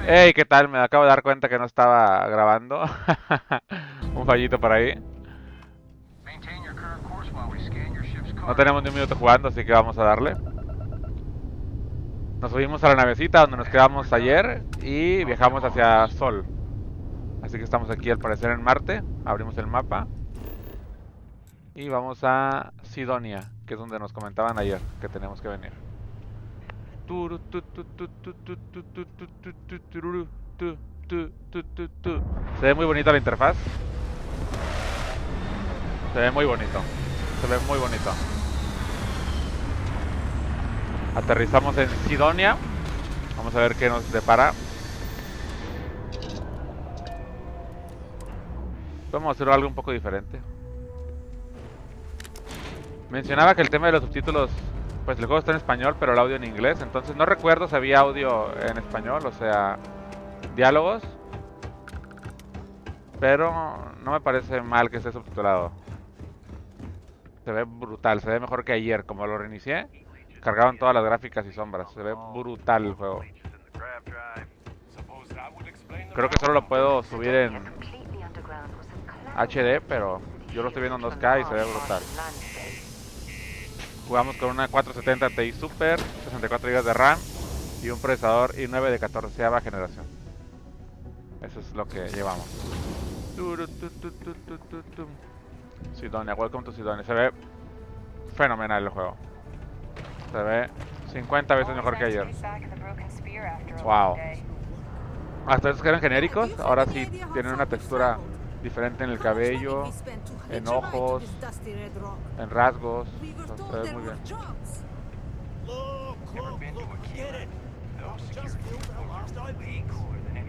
Hey, ¿qué tal? Me acabo de dar cuenta que no estaba grabando. Un fallito por ahí. No tenemos ni un minuto jugando, así que vamos a darle. Nos subimos a la navecita donde nos quedamos ayer y viajamos hacia Sol. Así que estamos aquí al parecer en Marte. Abrimos el mapa. Y vamos a Sidonia, que es donde nos comentaban ayer que tenemos que venir. Se ve muy bonita la interfaz. Se ve muy bonito. Se ve muy bonito. Aterrizamos en Sidonia. Vamos a ver qué nos depara. Vamos a hacer algo un poco diferente. Mencionaba que el tema de los subtítulos, pues el juego está en español, pero el audio en inglés. Entonces no recuerdo si había audio en español, o sea, diálogos. Pero no me parece mal que esté subtitulado. Se ve brutal, se ve mejor que ayer. Como lo reinicié, cargaban todas las gráficas y sombras. Se ve brutal el juego. Creo que solo lo puedo subir en HD, pero yo lo estoy viendo en 2K y se ve brutal. Jugamos con una 470 Ti Super, 64 GB de RAM y un procesador i9 de 14ª generación. Eso es lo que llevamos. Sidonia, welcome to Sidonia. Se ve fenomenal el juego. Se ve 50 veces mejor que ayer. Wow. Hasta esos que eran genéricos, ahora sí tienen una textura diferente en el cabello, en ojos, en rasgos. Se ve muy bien.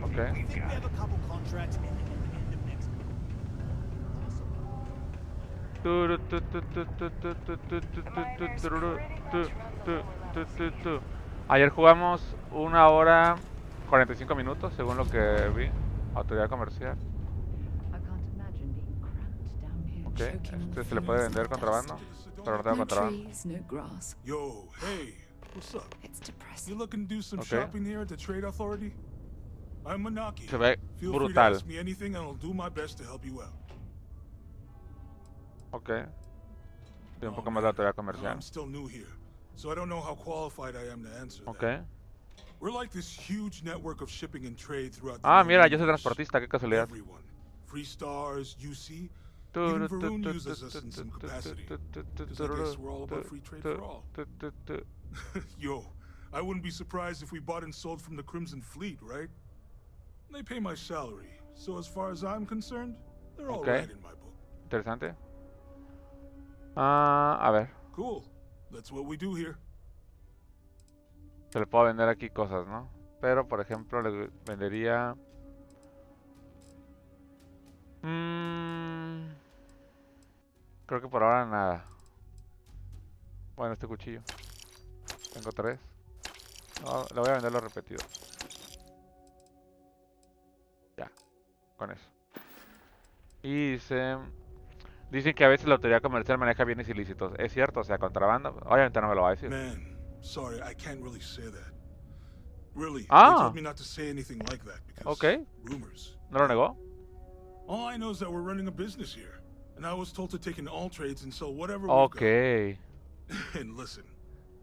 Okay. Ayer jugamos 1 hora 45 minutos, según lo que vi. Autoridad comercial. Ok, este se le puede vender contrabando, pero no tengo contrabando. Yo, hey, what's up? You looking to do some shopping here at the Trade Authority? I'm Manaki. Se ve Feel free to brutal. ask me anything and I'll do my best to help you out. Ok. Tiene un poco más de autoridad comercial. I'm still new here, so I don't know how qualified I am to answer Ok. that. We're like this huge network of shipping and trade throughout the Ah, mira, yo soy universe. transportista, qué casualidad. Everyone. Free stars, UC. Even Varun uses us in some capacity. Because I guess we're all about free trade for all. Yo, I wouldn't be surprised if we bought and sold from the Crimson Fleet, right? They pay my salary, so as far as I'm concerned, they're all right in my book. Interesante. Ah, a ver. Cool. That's what we do here. Se le puedo vender aquí cosas, ¿no? Pero, por ejemplo, le vendería... Creo que por ahora nada. Bueno, este cuchillo. Tengo 3. No, le voy a vender lo repetido. Ya, con eso. Y dicen que a veces la autoridad comercial maneja bienes ilícitos. ¿Es cierto? O sea, contrabando. Obviamente no me lo va a decir. Man, sorry, I can't really say that. Really, they told me not to say anything like that because rumors. ¿No lo negó? All I know is that we're running a business here, and I was told to take in all trades and sell whatever we've got. And listen,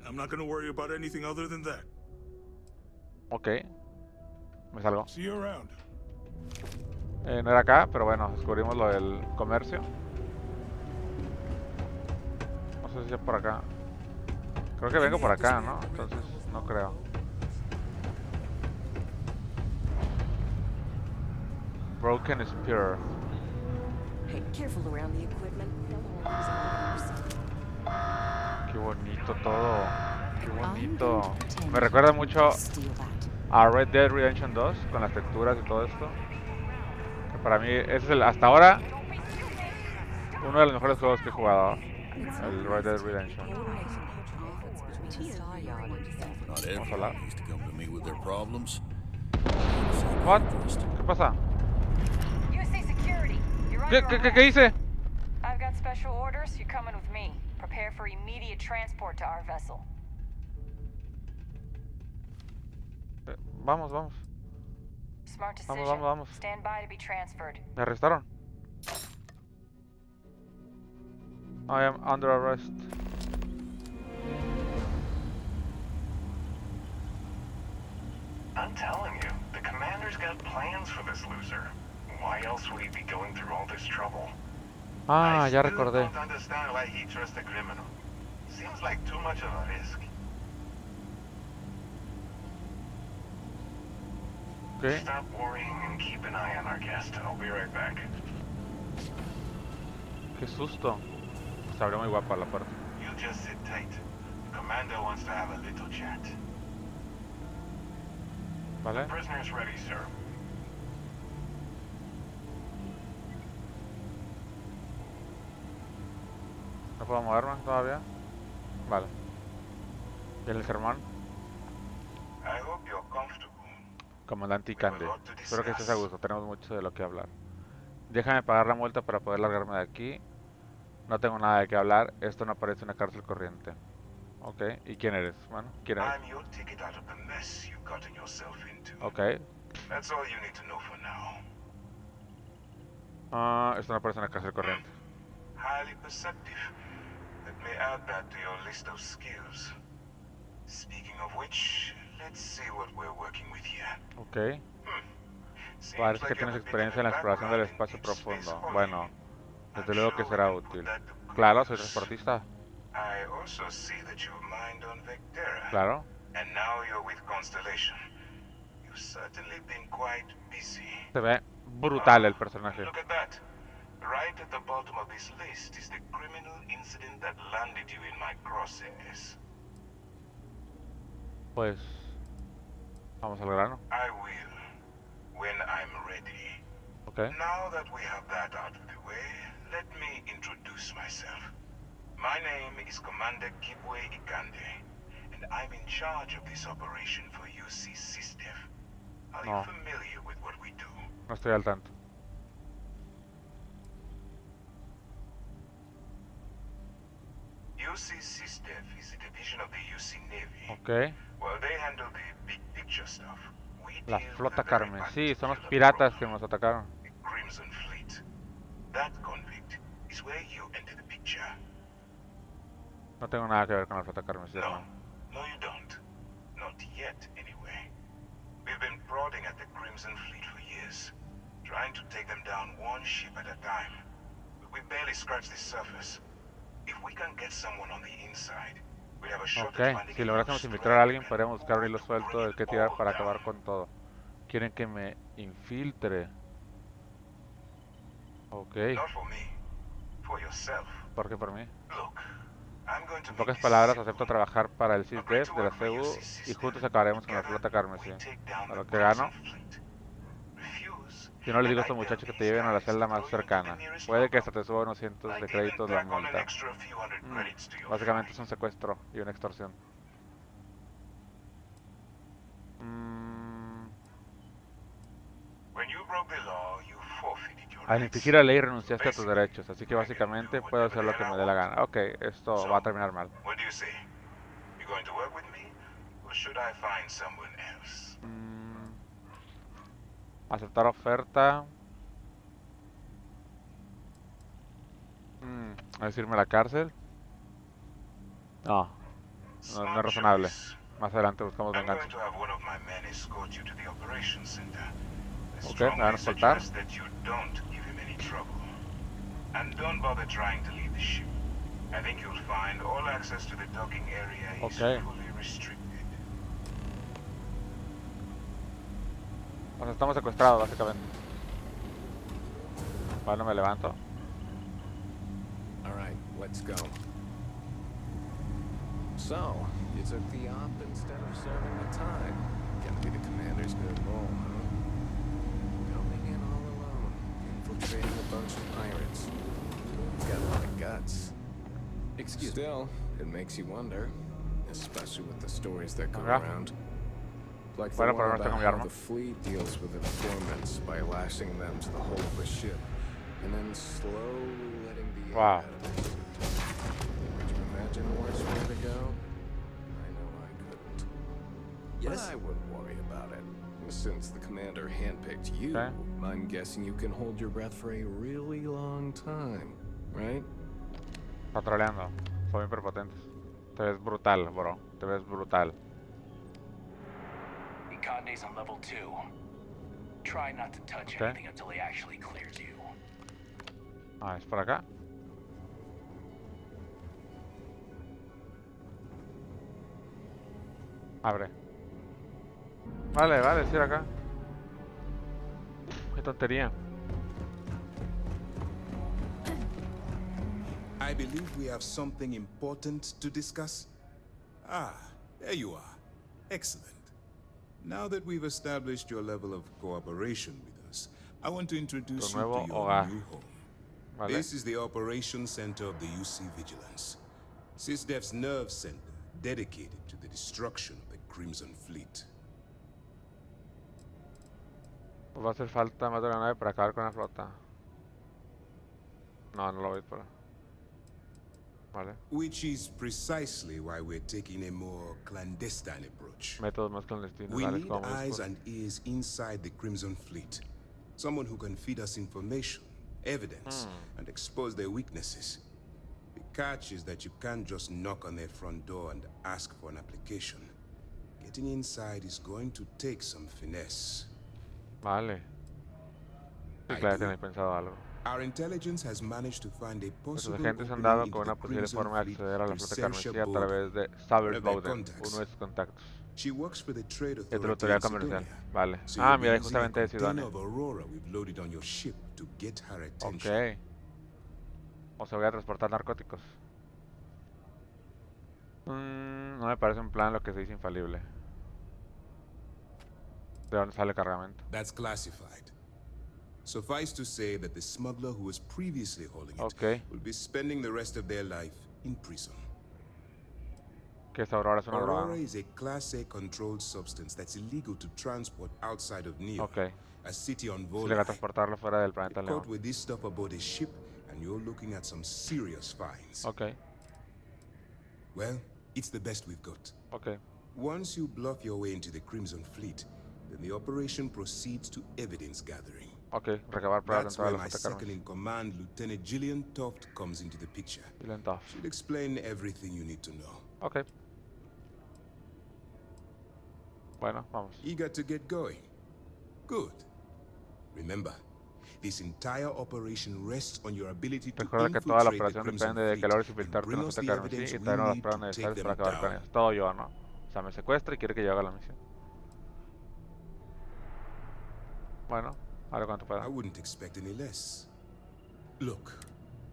I'm not gonna worry about anything other than that. Ok. Me salgo. See you around. No era acá, pero bueno, descubrimos lo del comercio. No sé si es por acá. Creo que vengo por acá, ¿no? Entonces, no creo. Broken Spear. Qué bonito todo. Qué bonito. Me recuerda mucho a Red Dead Redemption 2 con las texturas y todo esto. Que para mí es hasta ahora uno de los mejores juegos que he jugado. El Red Dead Redemption. Vamos a hablar. What? ¿Qué pasa? ¿Qué hice? I've got special orders. You're coming with me. Prepare for immediate transport to our vessel. Vamos. Smart decision. Vamos, vamos. Stand by to be transferred. Me arrestaron. I am under arrest. I'm telling you, the commander's got plans for this loser. Why else would he be going through all this trouble? Ah, ya I recordé. don't understand why he trusts a criminal. Seems like too much of a risk. Okay. Stop worrying and keep an eye on our guest. I'll be right back. Qué susto. Se abrió muy guapa la puerta. You just sit tight. The commander wants to have a little chat. Vale. Prisoner's ready, sir. No puedo moverme todavía. Vale. ¿Y el Germán? I hope you're comfortable. Comandante Icande. Espero que estés a gusto. Tenemos mucho de lo que hablar. Déjame pagar la multa para poder largarme de aquí. No tengo nada de qué hablar. Esto no parece una cárcel corriente. Ok. ¿Y quién eres? Bueno, ¿quién eres? I'm your ticket out of the mess you've gotten yourself into. Ok. That's all you need to know for now. Esto no parece una cárcel corriente. Highly perceptive. Let me add that to your list of skills. Speaking of which, let's see what we're working with here. Ok. Parece que tienes experiencia en la exploración del espacio profundo. Bueno, desde luego que será útil. Claro, soy transportista. I also see that you've mined on Vectera. Claro. And now you're with Constellation. You've certainly been quite busy. Se ve brutal el personaje. Look at that. Right at the bottom of this list is the criminal incident that landed you in my crosshairs. Pues vamos al grano. I will, when I'm ready. Ok. Now that we have that out of the way, let me introduce myself. My name is Commander Kibwe Ikande, and I'm in charge of this operation for UC SysDev. Are you familiar with what we do? No estoy al tanto. UC SysDev is a division of the UC Navy. Ok. Well, they handle the big picture stuff. We La deal flota with the very carmesí. Son los particular piratas que problem, nos atacaron. the Crimson Fleet. That convict is where you enter the picture. No tengo nada que ver con la flota carmesí, No, hermano. no you don't. Not yet, anyway. We've been prodding at the Crimson Fleet for years, trying to take them down one ship at a time. But we barely scratched the surface. If we can get someone on the inside, we'll have a shot Ok. at finding Si a lográsemos new infiltrar a alguien, strike podríamos buscar un hilo to suelto bring del que it tirar all para down. acabar con todo. Quieren que me infiltre. Ok. Not for me, for yourself. ¿Por qué por mí? Look, I'm going to En make pocas this palabras, simple. acepto trabajar para el Agree SysDev to de la work for CU UC y SysDev. juntos acabaremos con la Together, flota carmesí. we take down A lo the que gano, Crimson Fleet. Refuse, si no le and digo a I estos tell muchachos que te these lleven a la guys celda to más throw you into the cercana. nearest Puede que lockup. hasta te suba unos cientos de Might créditos even la tack on an multa. extra few hundred credits to your Básicamente es fine. un secuestro y una extorsión. When you broke the law, you forfeited your Al rights. infringir la ley renunciaste a tus derechos, así que básicamente puedo hacer lo que me dé la gana. Ok, esto va a terminar mal. What do you say? You going to work with me, or should I find someone else? Aceptar oferta. ¿A decirme a la cárcel? No, no es razonable. Más adelante buscamos I'm going venganza. to have one of my men escort you to the operations center. I Ok, strongly me van a soltar. suggest that you don't give him any trouble. And don't bother trying to leave the ship. I think you'll find all access to the docking area is Okay. fully restricted. O sea, estamos secuestrados, básicamente. Bueno, me levanto. All right, let's go. So, you took the op instead of serving the time. Gonna be the commander's good role, huh? Coming in all alone, infiltrating a bunch of pirates. You've got a lot of guts. Excuse me. Still, it makes you wonder, especially with the stories that go Okay. around. Like the Bueno, por one lo menos tengo about mi how arma. the fleet deals with informants by lashing them to the hull of a ship, and then slowly letting the air Wow. out of it. Could you imagine a worse way to go? I know I couldn't. Yes? But I wouldn't worry about it. Since the commander handpicked you, Okay. I'm guessing you can hold your breath for a really long time, right? Está troleando. Son hiperpotentes. Te ves brutal, bro. Te ves brutal. Conde's on level 2. Try not to touch Okay. anything until he actually clears you. Ah, es por acá. Abre. Vale, vale, sí, era acá. Qué tontería. I believe we have something important to discuss. Ah, there you are. Excellent. Now that we've established your level of cooperation with us, I want to introduce Tu you nuevo to your hogar. new home. Vale. This is the Operations Center of the UC Vigilance. SysDef's nerve center dedicated to the destruction of the Crimson Fleet. Pues va a hacer falta más de la nave para acabar con la flota. No, no lo voy para. Vale. Which is precisely why we're taking a more clandestine approach. Métodos más clandestinos. We Vale, need como eyes busco. and ears inside the Crimson Fleet. Someone who can feed us information, evidence, and expose their weaknesses. The catch is that you can't just knock on their front door and ask for an application. Getting inside is going to take some finesse. Vale. Sí, I claro, do. tenéis pensado algo. Our intelligence has managed to find a Nuestros possible agentes han opening dado into con the una posible Crimson forma de Fleet acceder a la through flota Sersha carmesí a Bowden, través de one of Starfield their Bowden, contacts. uno de sus contactos. She works for the Trade De tu Authority autoridad in comercial. Sidonia. Vale. So Ah, you'll be mira, using a justamente de container Sidonia. of Aurora we've loaded on your ship to get her attention. Ok. O sea, voy a transportar narcóticos. No me parece un plan lo que se dice infalible. ¿De dónde sale el cargamento? That's classified. Suffice to say that the smuggler who was previously holding it Ok. will be spending the rest of their life in prison. Que esta Aurora es una droga, Aurora ¿no? is a Class A controlled substance that's illegal to transport outside of Neo, Ok. a city on Es ilegal Volai. transportarlo fuera del planeta Get León. caught with this stuff aboard a ship, and you're looking at some serious fines. Ok. Well, it's the best we've got. Ok. Once you bluff your way into the Crimson Fleet, then the operation proceeds to evidence gathering. Ok. Recabar pruebas That's dentro where de la my flota second carmesí. in command, Lieutenant Gillian Toft, comes into the picture. Y lento. She'll explain everything you need to know. Ok. Bueno, vamos. Eager to get going? Good. Remember, this entire operation rests on your ability to Recuerda que toda la infiltrate the operación Crimson depende de que Fleet logres and infiltrarte en bring la us flota the carmesí evidence y we traernos las need pruebas to take necesarias them para acabar con down. ellos. Todo yo, ¿no? O sea, me secuestra y quiere que yo haga la misión. Bueno, haré cuanto I pueda. wouldn't expect any less. Look,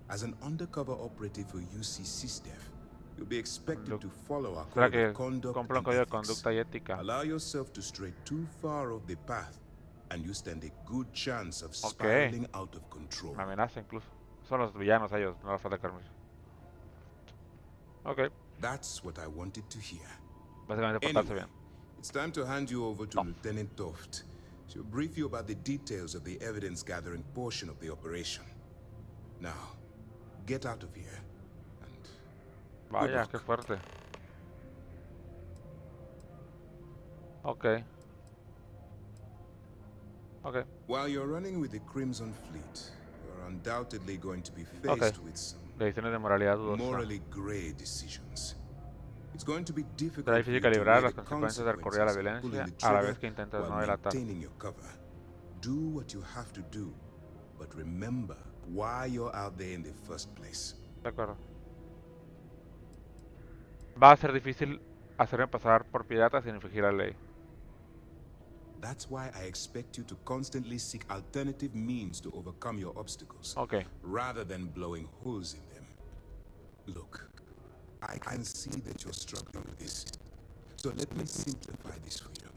as an undercover operative for UC SysDef, you'll be expected Look, to follow our Será code que of conduct cumplo un and código de ethics. conducta y ética. Allow yourself to stray too far off the path, and you stand a good chance of Ok. spiraling out of control. Me amenaza incluso. Son los villanos ellos, no la flota carmesí. Ok. That's what I wanted to hear. Básicamente portarse Anyway, bien. it's time to hand you over to No. Lieutenant Toft. She'll brief you about the details of the evidence gathering portion of the operation. Now, get out of here. And Vaya, luck. qué fuerte. Ok. Ok. while you're running with the Crimson Fleet, you're undoubtedly going to be faced with some Decisiones de moralidad dudosa. morally gray decisions. It's going to be Será difficult for you difícil to calibrar weigh las the consecuencias de recurrir a la consequences of pulling violencia the a la trigger vez que intentas while no delatar. maintaining your cover. Do what you have to do, but remember why you're out there in the first place. De acuerdo. Va a ser difícil hacerme pasar por pirata sin infringir la ley. That's why I expect you to constantly seek alternative means to overcome your obstacles, Ok. rather than blowing holes in them. Look, I can see that you're struggling with this, so let me simplify this for you.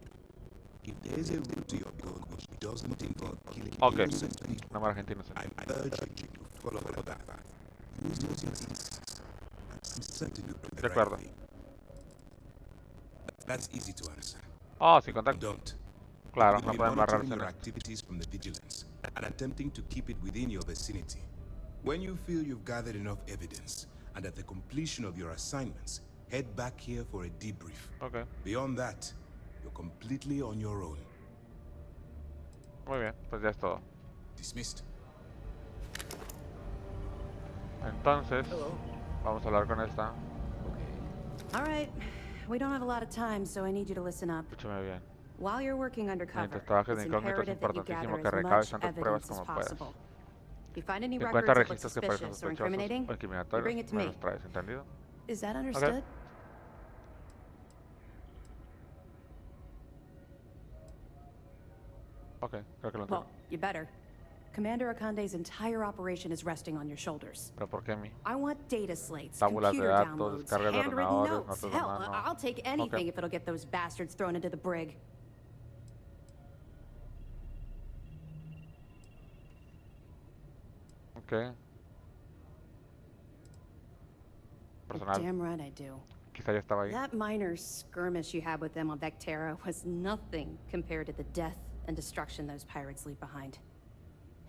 If there's a route to your goal which doesn't involve killing Ok. innocent people, No más argentinos. I'm urging you to follow that path. Use your instincts and sincerity to do De the acuerdo. right thing. That's easy to understand. Oh, sin contacto. Don't. Claro, We'll no be pueden monitoring barrarse en your esto. activities from the vigilance and attempting to keep it within your vicinity. When you feel you've gathered enough evidence and at the completion of your assignments, head back here for a debrief. Ok. Beyond that, you're completely on your own. Muy bien, pues ya es todo. Dismissed. Entonces, vamos a hablar con esta. All right. We don't have a lot of time, so I need you to listen up. Escúchame bien. While you're working undercover, Mientras trabajes it's de incógnito es imperative that you importantísimo gather que as recabes much tantas pruebas evidence as como puedas. possible. If you find any Si records encuentras that look registros que parecen suspicious or sospechosos incriminating, o you incriminatorios, bring it to me me. los traes, ¿entendido? Is that understood? Ok, creo que lo Well, entiendo. you better. Commander Akande's entire operation is resting on your shoulders. ¿Pero por qué a mí? I want data slates, Tábulas de computer datos, downloads, descargas de handwritten ordenadores, notes. notas de Hell, mano. I'll take anything Okay. if it'll get those bastards thrown into the brig. Ok. You're Personal. damn right I do. Quizá ya estaba ahí. That minor skirmish you had with them on Vectera was nothing compared to the death and destruction those pirates leave behind.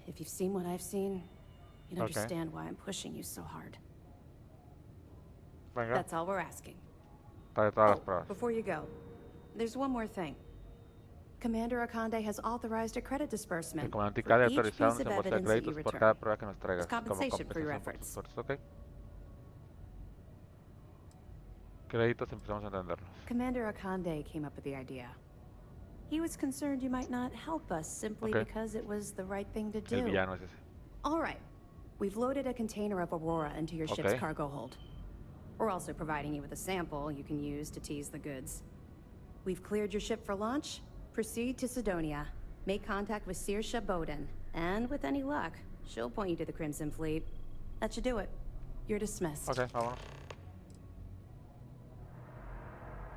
If you've seen what I've seen, you'd Okay. understand why I'm pushing you so hard. Venga, That's all we're asking. trae todas las Oh, pruebas. before you go, there's one more thing. Commander Akande has authorized a credit El disbursement comandante for Ikade ha each autorizado un piece of desembolso de evidence that you créditos por return. cada prueba que nos traigas It's compensation for your compensación por tus efforts. esfuerzos. Ok. Créditos, empezamos a entenderlos. Commander Akande came up with the idea. He was concerned you might not help us simply Okay. because it was the right thing to El do. villano es ese. All right. We've loaded a container of Aurora into your ship's Okay. cargo hold. We're also providing you with a sample you can use to tease the goods. We've cleared your ship for launch. Proceed to Sidonia. Make contact with Saoirse Bowden. And with any luck, she'll point you to the Crimson Fleet. That should do it. You're dismissed. Ok, vámonos.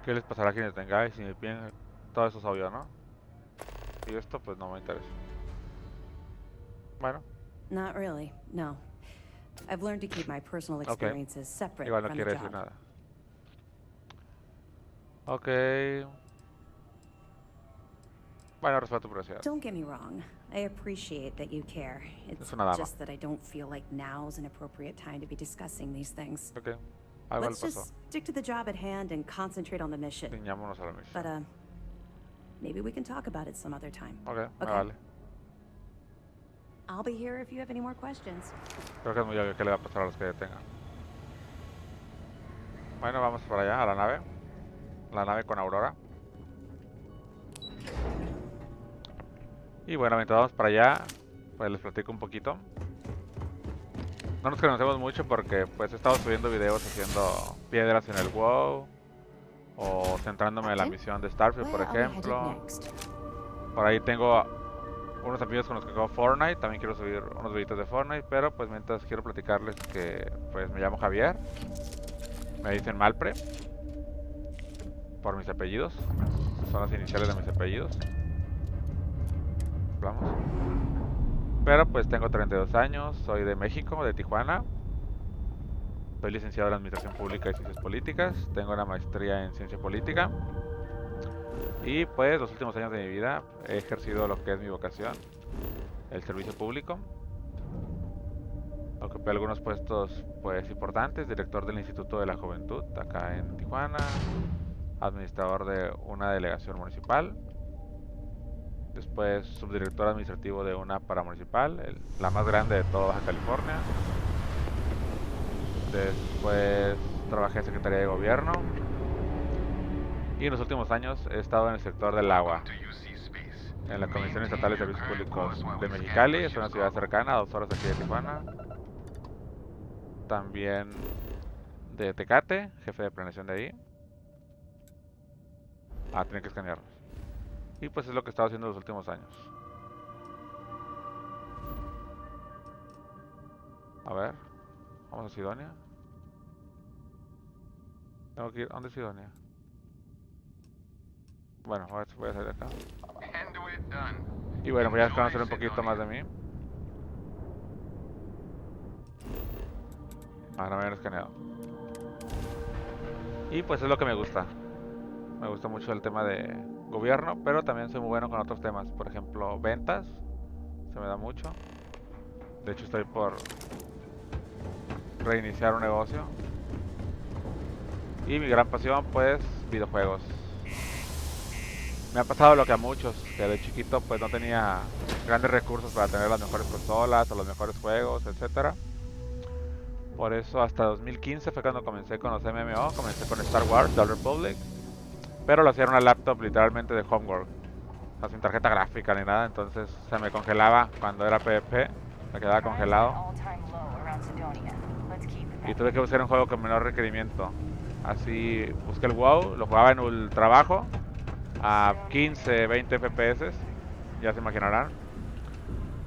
¿Qué les pasará a quienes tengáis? Si me piden, todo eso es obvio, ¿no? Y esto pues no me interesa. Bueno, Not really, no. I've learned to keep my personal experiences separate igual no from the quiere decir job. nada. Ok. Bueno, respeto tu privacidad. Don't get me wrong. I appreciate that you care. It's una dama. just that I don't feel like now's an appropriate time to be discussing these things. Ok. Algo le Let's pasó. just stick to the job at hand and concentrate on the mission. Ciñámonos a la misión. But maybe we can talk about it some other time. Ok, me Okay. vale. I'll be here if you have any more questions. Creo que es muy obvio que le va a pasar a los que detengan. Bueno, vamos para allá, a la nave. La nave con Aurora. Y bueno, mientras vamos para allá, pues les platico un poquito. No nos conocemos mucho porque pues he estado subiendo videos haciendo piedras en el WoW. O centrándome en la misión de Starfield, por Where are we headed ejemplo. next? Por ahí tengo unos amigos con los que juego Fortnite. También quiero subir unos videitos de Fortnite. Pero pues mientras quiero platicarles que pues me llamo Javier. Me dicen Malpre por mis apellidos. Son las iniciales de mis apellidos. Vamos. Pero pues tengo 32 años. Soy de México, de Tijuana. Soy licenciado en Administración Pública y Ciencias Políticas. Tengo una maestría en Ciencia Política. Y pues los últimos años de mi vida he ejercido lo que es mi vocación, el servicio público. Ocupé algunos puestos pues importantes: director del Instituto de la Juventud acá en Tijuana, administrador de una delegación municipal, después subdirector administrativo de una paramunicipal, la más grande de toda Baja California. Después trabajé en Secretaría de Gobierno. Y en los últimos años he estado en el sector del agua, en la Comisión Estatal de Servicios Públicos de Mexicali. Es una ciudad cercana, a 2 horas de aquí de Tijuana. También de Tecate, jefe de planeación de ahí. Tienen que escanearlos. Y pues es lo que he estado haciendo los últimos años. A ver, vamos a Sidonia. Tengo que ir. ¿Dónde es Sidonia? Bueno, a ver si voy a salir de acá. Y bueno, voy a conocer un poquito más de mí. No me habían escaneado. Y pues es lo que me gusta. Me gusta mucho el tema de gobierno, pero también soy muy bueno con otros temas. Por ejemplo, ventas. Se me da mucho. De hecho, estoy por reiniciar un negocio. Y mi gran pasión, pues, videojuegos. Me ha pasado lo que a muchos, que de chiquito pues no tenía grandes recursos para tener las mejores consolas o los mejores juegos, etcétera. Por eso hasta 2015 fue cuando comencé con los MMO, comencé con Star Wars, The Republic, pero lo hacía en una laptop literalmente de homework, no sin tarjeta gráfica ni nada, entonces se me congelaba cuando era PvP, me quedaba congelado. Y tuve que buscar un juego con menor requerimiento. Así busqué el WoW, lo jugaba en ultra bajo, a 15, 20 FPS, ya se imaginarán.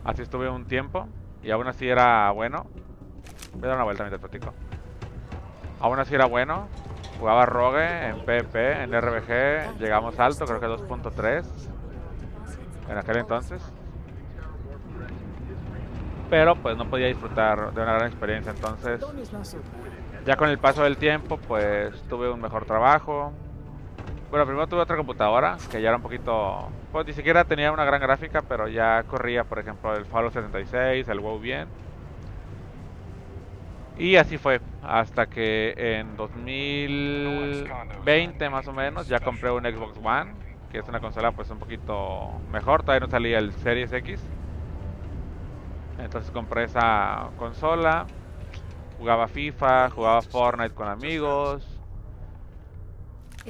Así estuve un tiempo y aún así era bueno. Voy a dar una vuelta mientras platico. Aún así era bueno. Jugaba Rogue en PvP, en RBG, llegamos alto, creo que 2.3 en aquel entonces. Pero pues no podía disfrutar de una gran experiencia, entonces ya con el paso del tiempo pues tuve un mejor trabajo. Bueno, primero tuve otra computadora que ya era un poquito, pues ni siquiera tenía una gran gráfica, pero ya corría, por ejemplo, el Fallout 76, el WoW bien. Y así fue, hasta que en 2020 más o menos ya compré un Xbox One, que es una consola pues un poquito mejor, todavía no salía el Series X. Entonces compré esa consola, jugaba FIFA, jugaba Fortnite con amigos.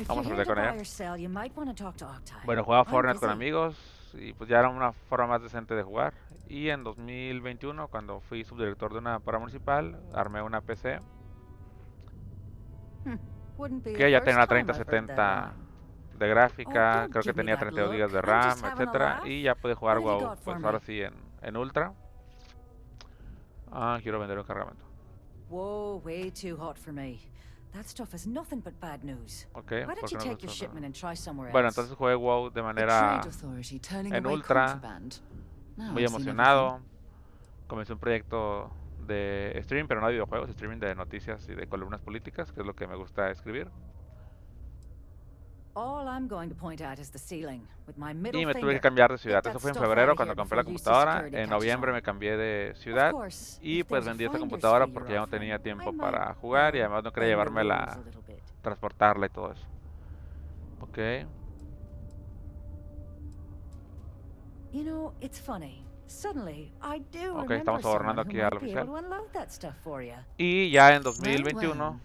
Vamos a hablar con ella. Bueno, jugaba Fortnite con amigos y pues ya era una forma más decente de jugar. Y en 2021, cuando fui subdirector de una paramunicipal, armé una PC que ya tenía la 3070 de gráfica, creo que tenía 32 GB de RAM, etcétera, y ya pude jugar WoW, pues ahora sí en Ultra. Quiero vender un cargamento. Whoa, way too hot for me. That stuff is nothing but bad news. Okay, Why don't you take your shipment and try somewhere else? Bueno, entonces jugué WoW de manera en Ultra, muy emocionado. Comencé un proyecto de streaming, pero no de videojuegos, streaming de noticias y de columnas políticas, que es lo que me gusta escribir. Y me tuve que cambiar de ciudad. Eso fue en febrero cuando compré la computadora. En noviembre me cambié de ciudad y pues vendí esa computadora porque ya no tenía tiempo para jugar y además no quería llevármela, transportarla y todo eso. Ok. Ok, estamos adornando aquí al oficial. Y ya en 2021,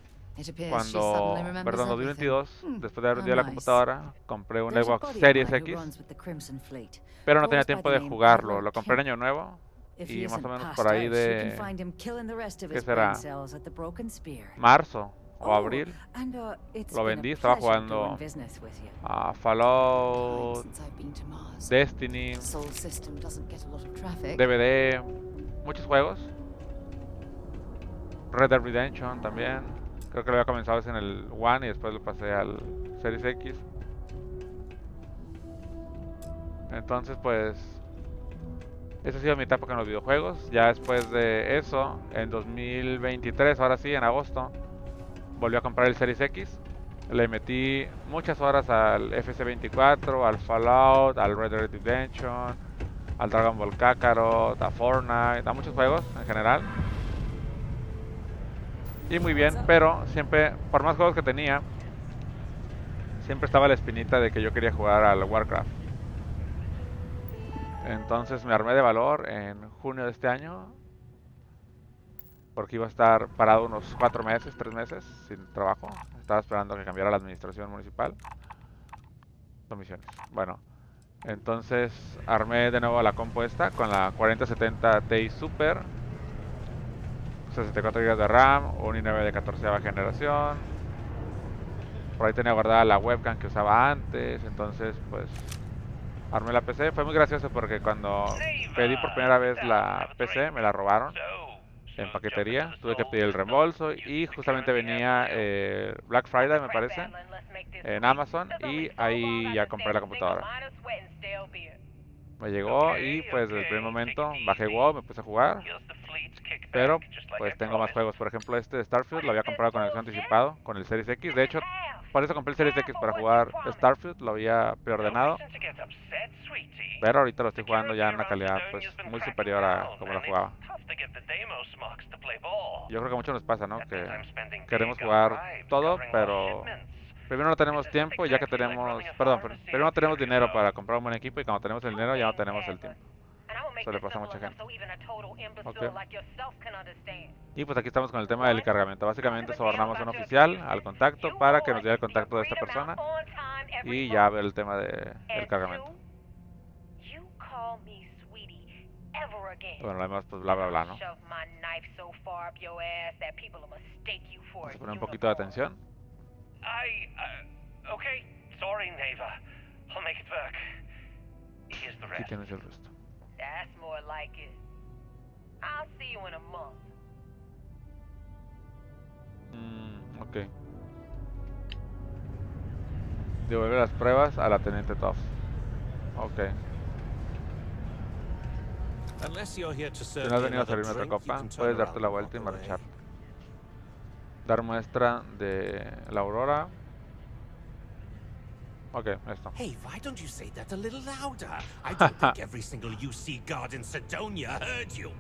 perdón, 2022, después de haber vendido la computadora, compré un Xbox Series X, pero no tenía tiempo de jugarlo. Lo compré en Año Nuevo y más o menos por ahí de, ¿qué será? Marzo o abril, lo vendí. Estaba jugando a Fallout, Destiny, DVD, muchos juegos. Red Dead Redemption también. Creo que lo había comenzado en el One y después lo pasé al Series X. Entonces pues esa ha sido mi etapa con los videojuegos. Ya después de eso, en 2023, ahora sí, en agosto, volví a comprar el Series X. Le metí muchas horas al FC24, al Fallout, al Red Dead Redemption, al Dragon Ball Kakarot, a Fortnite, a muchos juegos en general. Y muy bien, pero siempre, por más juegos que tenía, siempre estaba la espinita de que yo quería jugar al Warcraft. Entonces me armé de valor en junio de este año, porque iba a estar parado unos 4 meses, 3 meses sin trabajo. Estaba esperando que cambiara la administración municipal. Comisiones. Bueno, entonces armé de nuevo la compu esta con la 4070 Ti Super, 64 GB de RAM, un i9 de 14ª generación. Por ahí tenía guardada la webcam que usaba antes. Entonces pues armé la PC. Fue muy gracioso porque cuando pedí por primera vez la PC me la robaron en paquetería. Tuve que pedir el reembolso y justamente venía Black Friday, me parece, en Amazon, y ahí ya compré la computadora. Me llegó y pues desde el primer momento bajé WoW, me puse a jugar. Pero pues tengo más juegos. Por ejemplo, este de Starfield lo había comprado con acceso anticipado con el Series X. De hecho, por eso compré el Series X, para jugar Starfield. Lo había preordenado, pero ahorita lo estoy jugando ya en una calidad pues muy superior a como lo jugaba. Yo creo que a muchos nos pasa, ¿no? Que queremos jugar todo, pero Primero no tenemos tiempo, ya que tenemos... Perdón, primero no tenemos dinero para comprar un buen equipo y cuando tenemos el dinero ya no tenemos el tiempo. Eso le pasa a mucha gente. Okay. Y pues aquí estamos con el tema del cargamento. Básicamente sobornamos a un oficial, al contacto, para que nos diera el contacto de esta persona y ya ver el tema del cargamento. Bueno, lo demás pues bla bla bla, ¿no? Vamos a poner un poquito de atención. Okay, sorry, Neva. I'll make it work. Here's the Aquí rest. tienes el resto. That's more like it. I'll see you in a month. Ok. Devuelve las pruebas a la teniente Toff. Ok. Unless you're here to Si serve no has me venido a another servirme otra drink, you copa, can turn puedes darte around la and vuelta y walk away. marchar. Dar muestra de la aurora. Ok, esto. Hey, why don't you say that a little louder? I don't think every single UC guard in Sidonia heard you.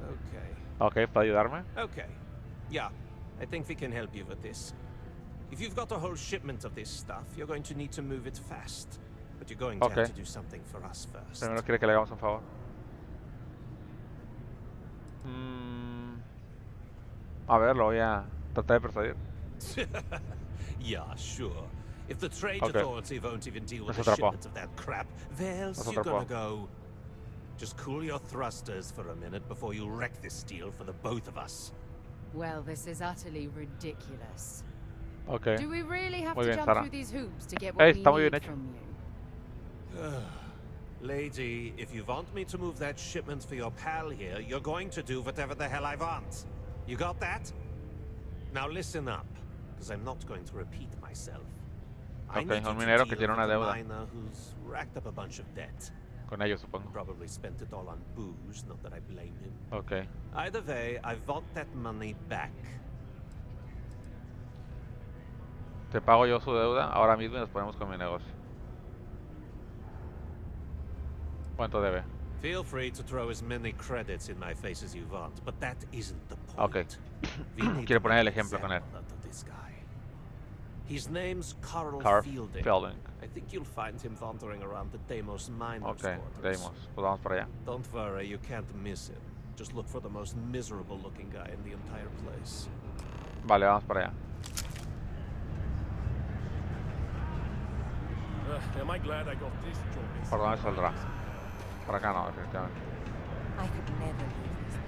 Okay. Ok, ¿para ayudarme? Okay. Yeah, I think we can help you with this. If you've got a whole shipment of this stuff, you're going to need to move it fast. But you're going to have to do something for us first. Primero quiere que le hagamos un favor. A ver, lo voy a tratar de persuadir. Yeah, sure. If the trade authority won't even deal with Nos the atrapó. shipment of that crap, where else Nos you gonna atrapó. go? Just cool your thrusters for a minute before you wreck this deal for the both of us. Well, this is utterly ridiculous. Ok. Do we really have Muy to bien, jump Sara. through these hoops to get what we Está muy bien need hecho. from you? Lady, if you want me to move that shipment for your pal here, you're going to do whatever the hell I want. You got that? Now listen up, because I'm not going to repeat myself. I Ok, need you un to minero que deal tiene una with a deuda. miner who's racked up a bunch of debt. Con ellos, supongo. Probably spent it all on booze, not that I blame him. Ok. Either way, I want that money back. Te pago yo su deuda ahora mismo y nos ponemos con mi negocio. ¿Cuánto debe? Feel free to throw as many credits in my face as you want, but that isn't the point. Ok. We need Quiero to poner el make an ejemplo con él. example out of this guy. His name's Carl Fielding. Fielding. I think you'll find him wandering around the Deimos miners' Ok, quarters. Deimos. Pues vamos para allá. Don't worry, you can't miss him. Just look for the most miserable looking guy in the entire place. Vale, vamos para allá. Am I glad I got this job? ¿Por dónde saldrá? Por acá no, definitivamente. I could never leave this.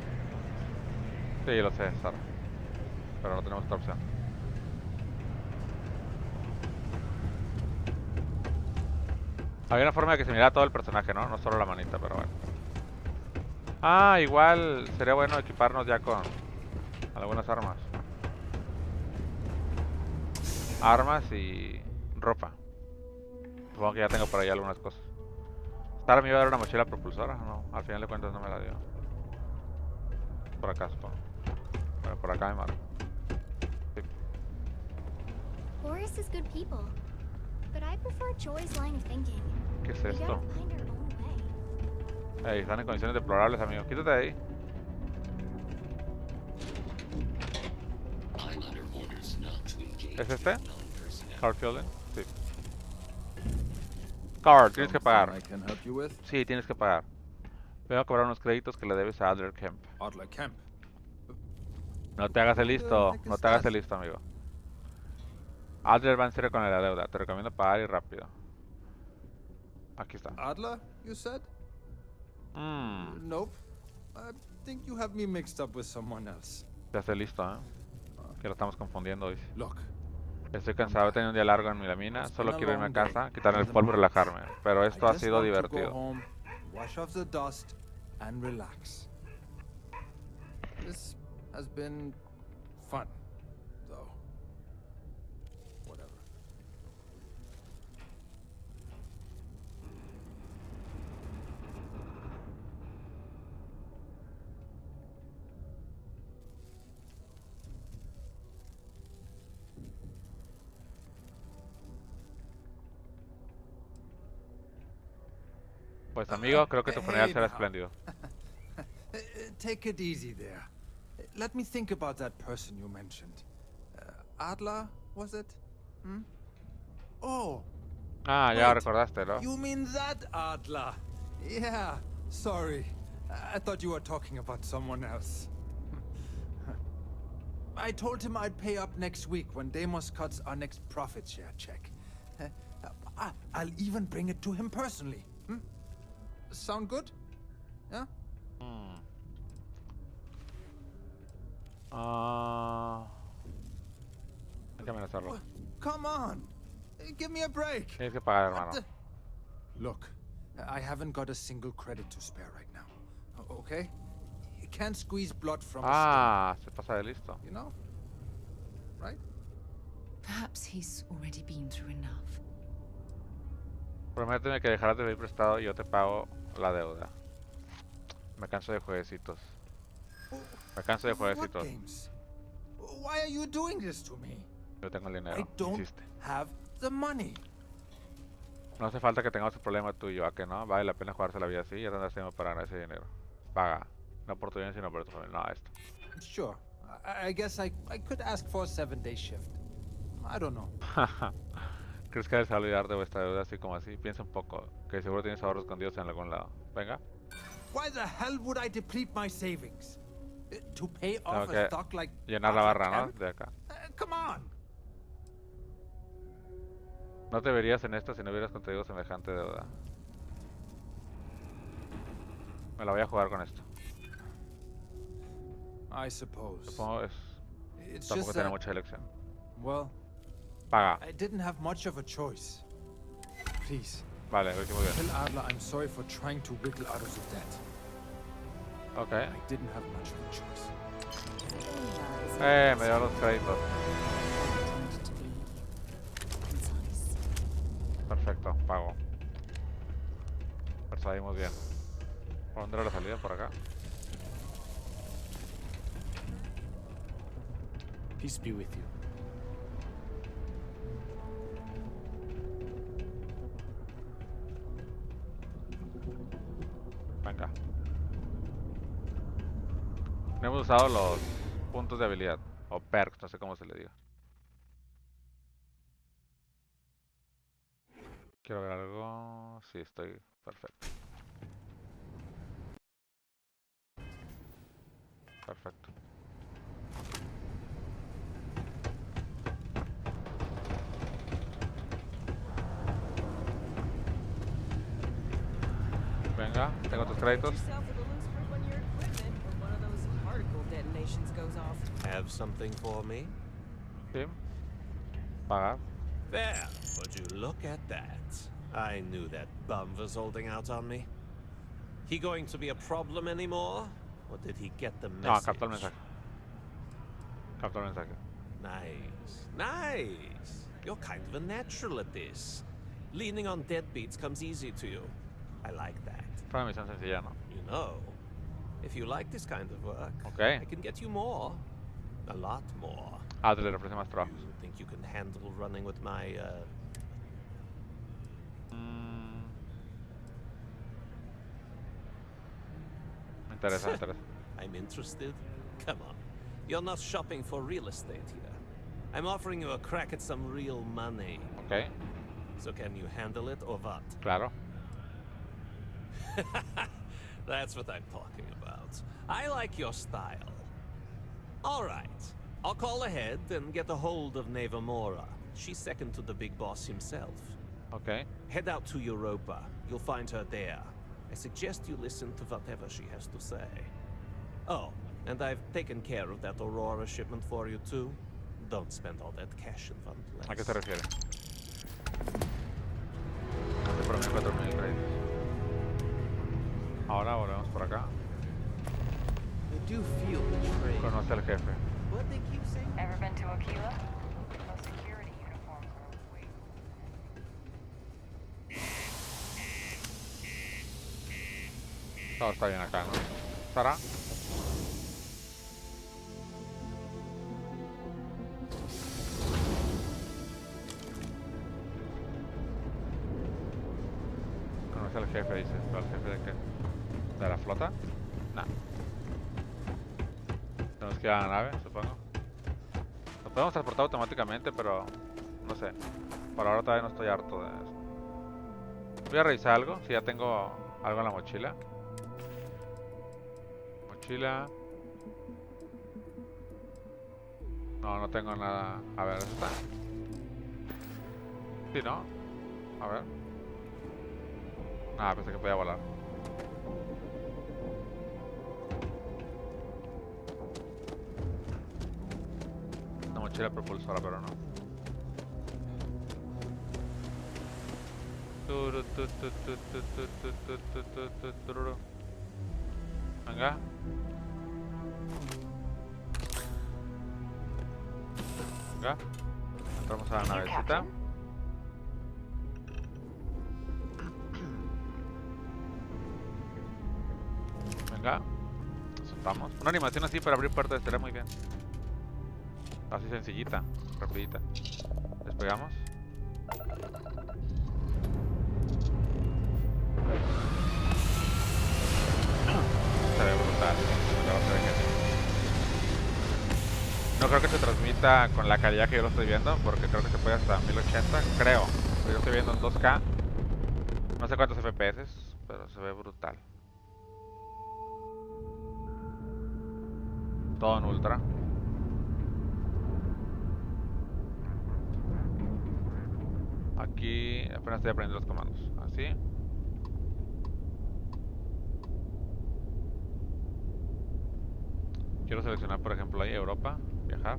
Sí, lo sé, Sara. Pero no tenemos otra opción. Había una forma de que se mirara todo el personaje, ¿no? No solo la manita, pero bueno. Ah, igual sería bueno equiparnos ya con algunas armas. Armas y ropa. Supongo que ya tengo por ahí algunas cosas. Sara me iba a dar una mochila propulsora, no, al final de cuentas no me la dio. Por acá supongo. Bueno, por acá me marco. Sí. Boris is good people, but I prefer Joy's line of thinking. ¿Qué es We esto? gotta find our own way. Ey, están en condiciones deplorables, amigos. Quítate de ahí. ¿Es este? Carl Fielding. Sí. Carl, tienes que pagar. Sí, tienes que pagar. Vengo a cobrar unos créditos que le debes a Adler Kemp. No te hagas el listo. No te hagas el listo, amigo. Adler va en serio con la deuda. Te recomiendo pagar y rápido. Aquí está. Adler, you said? Nope. I think you have me mixed up with someone else. Ya esté listo, ¿eh? Que lo estamos confundiendo, dice. Look. Estoy cansado de tener un día largo en mi mina. Solo quiero irme a casa, quitarme el polvo y relajarme. Pero esto ha sido divertido. Wash off the dust and relax. This has been fun, though. Whatever. Pues amigo, creo que tu funeral será espléndido. Take it easy there. Let me think about that person you mentioned. Adler, was it? Oh. Ah, ya recordaste, ¿no? You mean that Adler? Yeah, sorry. I thought you were talking about someone else. I told him I'd pay up next week when Deimos cuts our next profit share check. I'll even bring it to him personally. Sound good? Yeah? Déjame hacerlo. Come on. Give me a break. Tienes que pagar, hermano. Look, I haven't got a single credit to spare right now. Okay? You can't squeeze blood from a Se pasa de listo. you know? Right? Perhaps he's already been through enough. Prométeme que dejarás de pedir prestado y yo te pago la deuda. Me canso de jueguecitos. Me canso de jueguecitos. Games? Why are you doing this to me? Yo tengo el dinero. I don't Insiste. have the money. No hace falta que tengamos un problema tú y yo, ¿a que no? Vale la pena jugarse la vida así y ahora hacemos para ganar ese dinero. Paga. No por tu bien, sino por tu familia. No, esto. Sure. I guess I could ask for a 7-day shift. I don't know. ¿Crees que debes olvidar de vuestra deuda así como así? Piensa un poco, que seguro tienes ahorros escondidos en algún lado. Venga. Why the hell would I deplete my savings? To pay off a stock like llenar la barra, ¿no? De acá. Come on. No te verías en esto si no hubieras contraído semejante deuda. Me la voy a jugar con esto. I suppose. Supongo tampoco tiene mucha elección. Well, paga. I didn't have much of a choice. Please. Vale, lo hicimos bien. Tell Adler I'm sorry for trying to wiggle out of the debt. Okay. I didn't have much of a choice. Me dio los créditos. Perfecto, pago. Persuadimos bien. ¿Por dónde era la salida? Por acá. Peace be with you. Venga. No hemos usado los puntos de habilidad. O perks, no sé cómo se le diga. Quiero ver algo. Sí, estoy perfecto. Perfecto. Venga, tengo tus créditos. Have something for me? Sí. Pagar. There, would you look at that? I knew that bum was holding out on me. He going to be a problem anymore? Or did he get the message? No, captó el mensaje. Captó el mensaje. Nice, nice. You're kind of a natural at this. Leaning on deadbeats comes easy to you. I like that. Fue una misión sencilla, ¿no? You know, if you like this kind of work, okay. I can get you more. A lot more. Adler ofrece más trabajos. You think you can handle running with my, Me interesa, me interesa. I'm interested? Come on. You're not shopping for real estate here. I'm offering you a crack at some real money. Okay. So can you handle it or what? Claro. That's what I'm talking about. I like your style. All right. I'll call ahead and get a hold of Nevamora. She's second to the big boss himself. Okay. Head out to Europa. You'll find her there. I suggest you listen to whatever she has to say. Oh, and I've taken care of that Aurora shipment for you too. Don't spend all that cash in one place. ¿A qué se refiere? Hace por mí 4,000 créditos. Ahora volvemos por acá. Conoce al jefe. Ever been to Aquila? Those security uniforms are way. Todo está bien acá, ¿no? ¿Estará? Conoce al jefe, dice. ¿Pero al jefe de qué? ¿De la flota? No. Tenemos que ir a la nave, supongo. Podemos transportar automáticamente, pero no sé. Por ahora todavía no estoy harto de eso. Voy a revisar algo, si ya tengo algo en la mochila. Mochila. No, no tengo nada. A ver, ¿eso está? Sí, ¿no? A ver. Ah, pensé que podía volar. Una mochila propulsora, pero no. Venga. Venga. Entramos a la navecita. Venga. Soltamos. Una animación así para abrir puertas estaría muy bien. Así sencillita, rapidita. Despegamos. Se ve brutal. No creo que se transmita con la calidad que yo lo estoy viendo, porque creo que se puede hasta 1080, creo. Yo lo estoy viendo en 2K. No sé cuántos FPS, pero se ve brutal. Todo en ultra. Aquí apenas estoy aprendiendo los comandos. Así. Quiero seleccionar, por ejemplo, ahí Europa, viajar.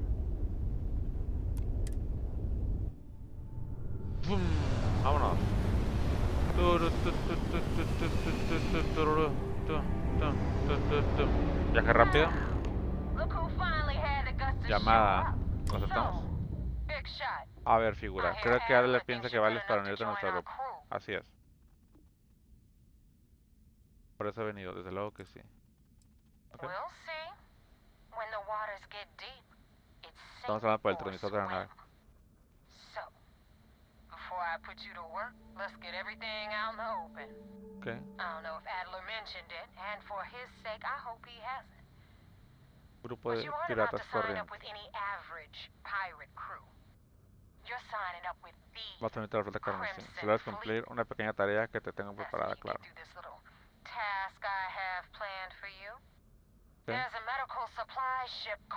¡Pum! Vámonos. Viaje rápido. Llamada. ¿Lo aceptamos? A ver, figura. Creo que Adler piensa que vales para unirte a nuestro grupo. Así es. Por eso he venido, desde luego que sí. Okay. Estamos hablando por el transmisor de la nave. Okay. Grupo de piratas corrientes. Vas a meter la flota carnicera. Si logras cumplir una pequeña tarea que te tengo preparada, claro. Okay.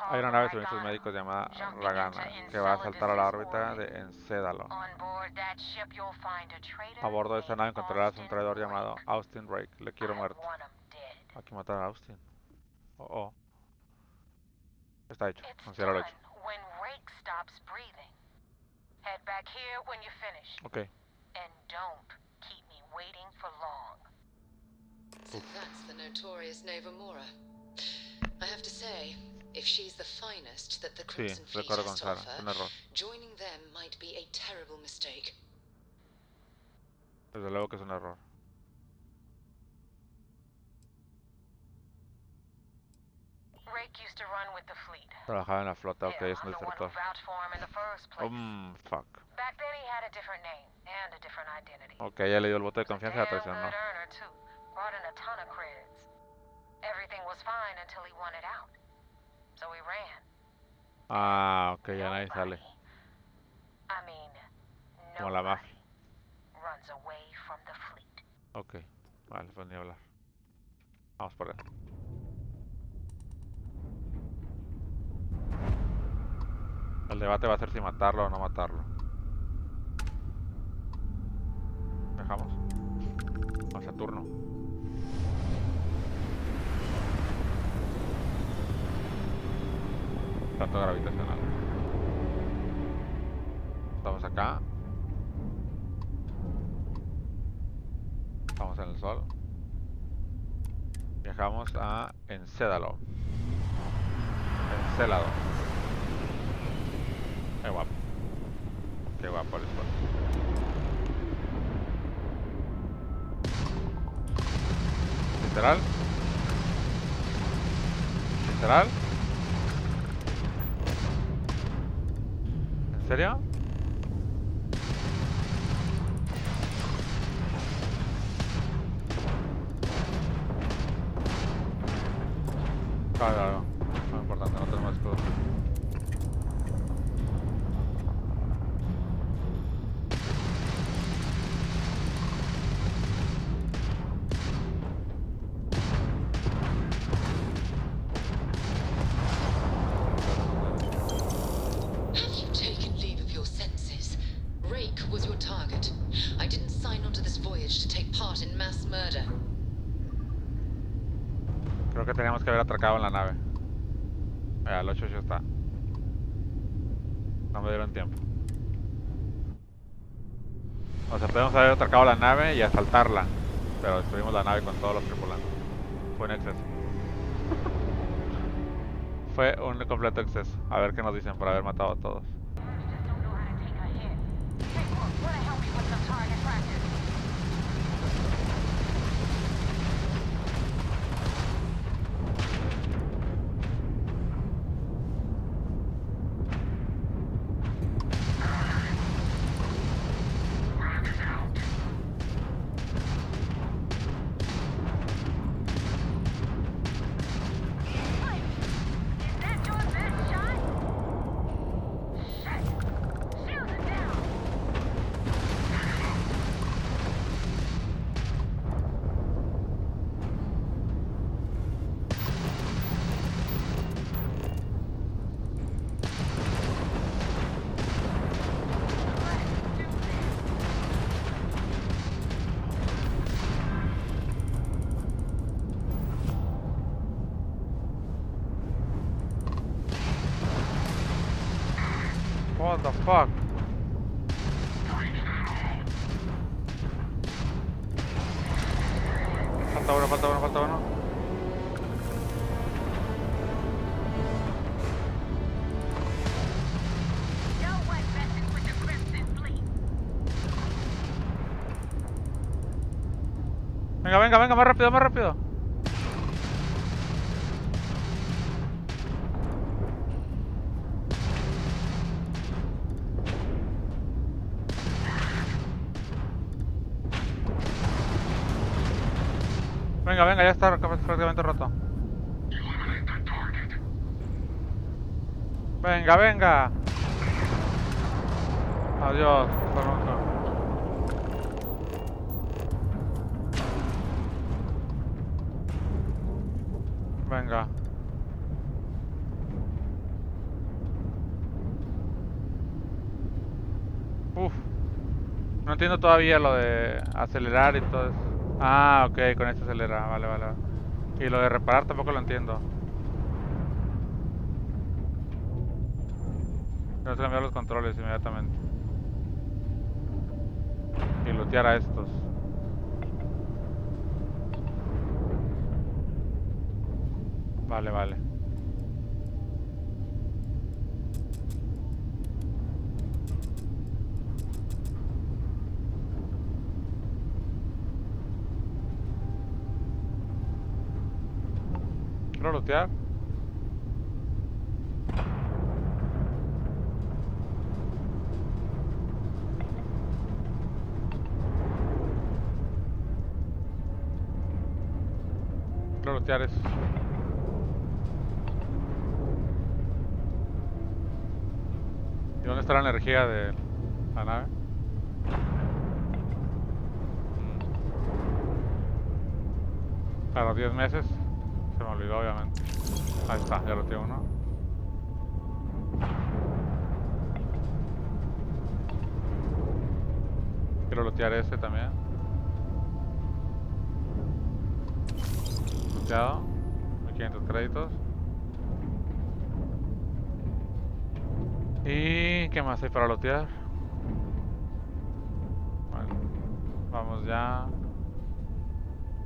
Hay una nave de suministros médicos llamada Ragana que va a saltar a la órbita de Encédalo. A bordo de esa nave encontrarás un traidor llamado Austin Drake. Le quiero muerto. Hay que matar a Austin. Oh. Está hecho. Considéralo hecho. Ok. So that's the notorious Nevamora. I have to say, if she's the finest that the Crimson Fleet has to offer, joining them might be a terrible mistake. Desde luego que es un error. Trabajaba en la flota, ok, es un desertor. Fuck. Ok, ya le dio el voto de confianza y la traicionó. Ah, ok, ya nadie sale. Como la mafia. Ok, vale, pues ni hablar. Vamos por él. El debate va a ser si matarlo o no matarlo. Dejamos. A Saturno. Trato gravitacional. Estamos acá. Estamos en el sol. Viajamos a Encédalo. Encélado. Qué guapo. Qué guapo el sol. ¿Literal? ¿Literal? ¿En serio? Claro, no es importante, no tenemos escudo. take part in mass murder. Creo que teníamos que haber atracado en la nave. El 8 ya está. No me dieron tiempo. O sea, podemos haber atracado la nave y asaltarla. Pero destruimos la nave con todos los tripulantes. Fue un exceso. Fue un completo exceso. A ver qué nos dicen por haber matado a todos. What the fuck? Falta uno, falta uno, falta uno. Venga, venga, venga, más rápido, más rápido. Venga, venga, ya está prácticamente roto. Venga, venga. Adiós, hasta nunca. Venga. Uf. No entiendo todavía lo de acelerar y todo eso. Ah, ok, con esto acelera, vale, vale. Y lo de reparar tampoco lo entiendo. Tengo que cambiar los controles inmediatamente. Y lootear a estos. Vale, vale. Quiero lootear. Quiero lootear eso. ¿Y dónde está la energía de la nave? Claro, 10 meses. Se me olvidó, obviamente. Ahí está, ya lo tengo uno. Quiero lootear ese también. Looteado. 1500 créditos. ¿Y qué más hay para lootear? Bueno, vamos ya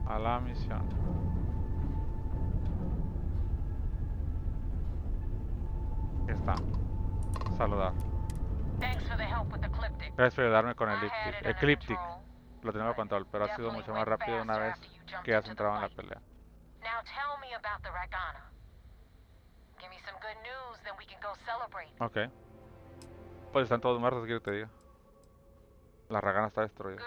a la misión. Aquí está. Saludar. Gracias por ayudarme con el Ecliptic. Lo tengo bajo control, pero ha sido mucho más rápido una vez que has entrado en la pelea. Ok. Pues están todos muertos, quiero que te diga. La Ragana está destruida.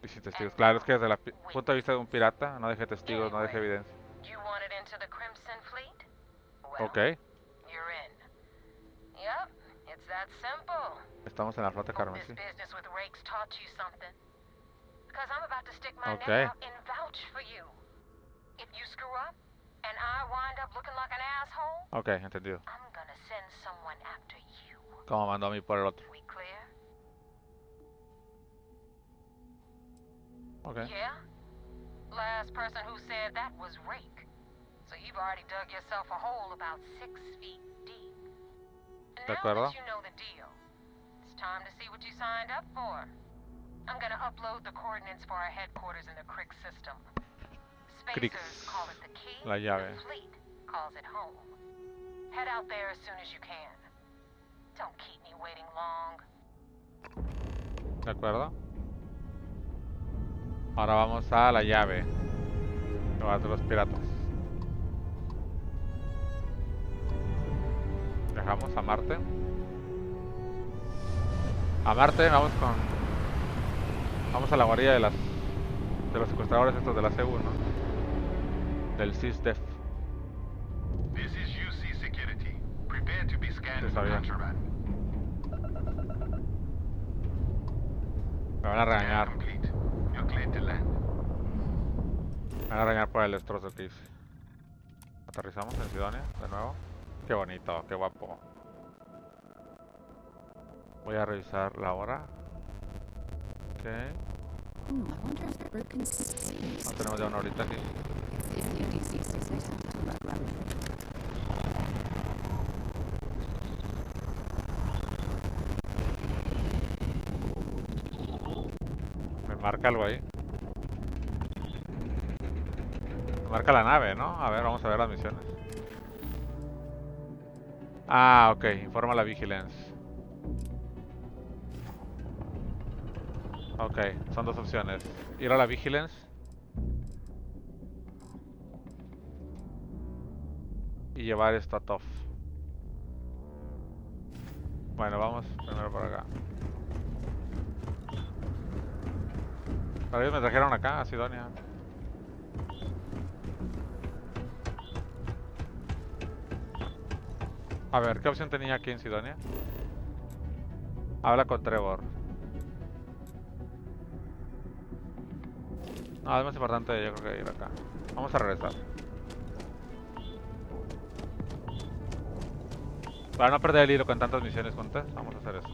Y sin testigos. Claro, es que desde el punto de vista de un pirata, no deje testigos, no deje evidencia. Ok. Estamos en la flota carmesí. Ok. Ok, entendido. Como mandó a mí por el otro. Okay. Yeah? Last person who said that was Rake. So you've already dug yourself a hole about 6 feet deep. And now that you know the deal, it's time to see what you signed up for. I'm gonna upload the coordinates for our headquarters in the Crick system. Spacers call it the key, La llave. the fleet calls it home. Head out there as soon as you can. Don't keep me waiting long. De acuerdo. Ahora vamos a la llave. Lugar de los piratas. Dejamos a Marte. A Marte vamos con... Vamos a la guarida de los secuestradores estos de la CU, ¿no? Del SysDef. This is UC Security. Prepare to be scanned for contraband. Me van a regañar. You're cleared to land. Me van a regañar por el destrozo que hice. Aterrizamos en Sidonia de nuevo. Qué bonito, qué guapo. Voy a revisar la hora. Ok. No tenemos ya una horita aquí. Me marca algo ahí. Me marca la nave, ¿no? A ver, vamos a ver las misiones. Ah, ok. Informa la Vigilance. Ok, son dos opciones. Ir a la Vigilance. Y llevar esto a Toff. Bueno, vamos primero por acá. Para ellos me trajeron acá, a Sidonia. A ver, ¿qué opción tenía aquí en Sidonia? Habla con Trevor. No, es más importante yo creo que ir acá. Vamos a regresar. Para no perder el hilo con tantas misiones juntas, vamos a hacer eso.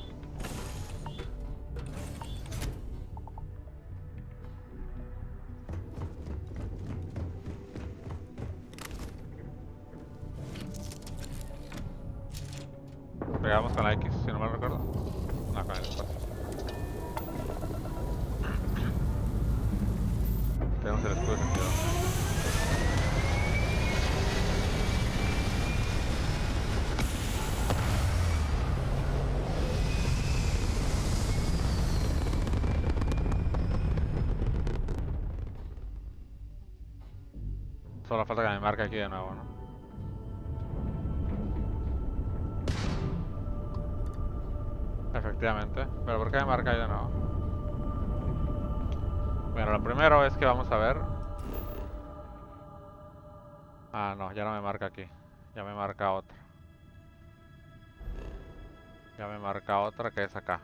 Pegamos con la X, si no me recuerdo. No, con el espacio. Tenemos el escudo sentido. Solo falta que me marque aquí de nuevo, ¿no? Efectivamente. ¿Pero por qué me marca ahí de nuevo? Bueno, lo primero es que vamos a ver. Ah, no, ya no me marca aquí. Ya me marca otra. Ya me marca otra que es acá.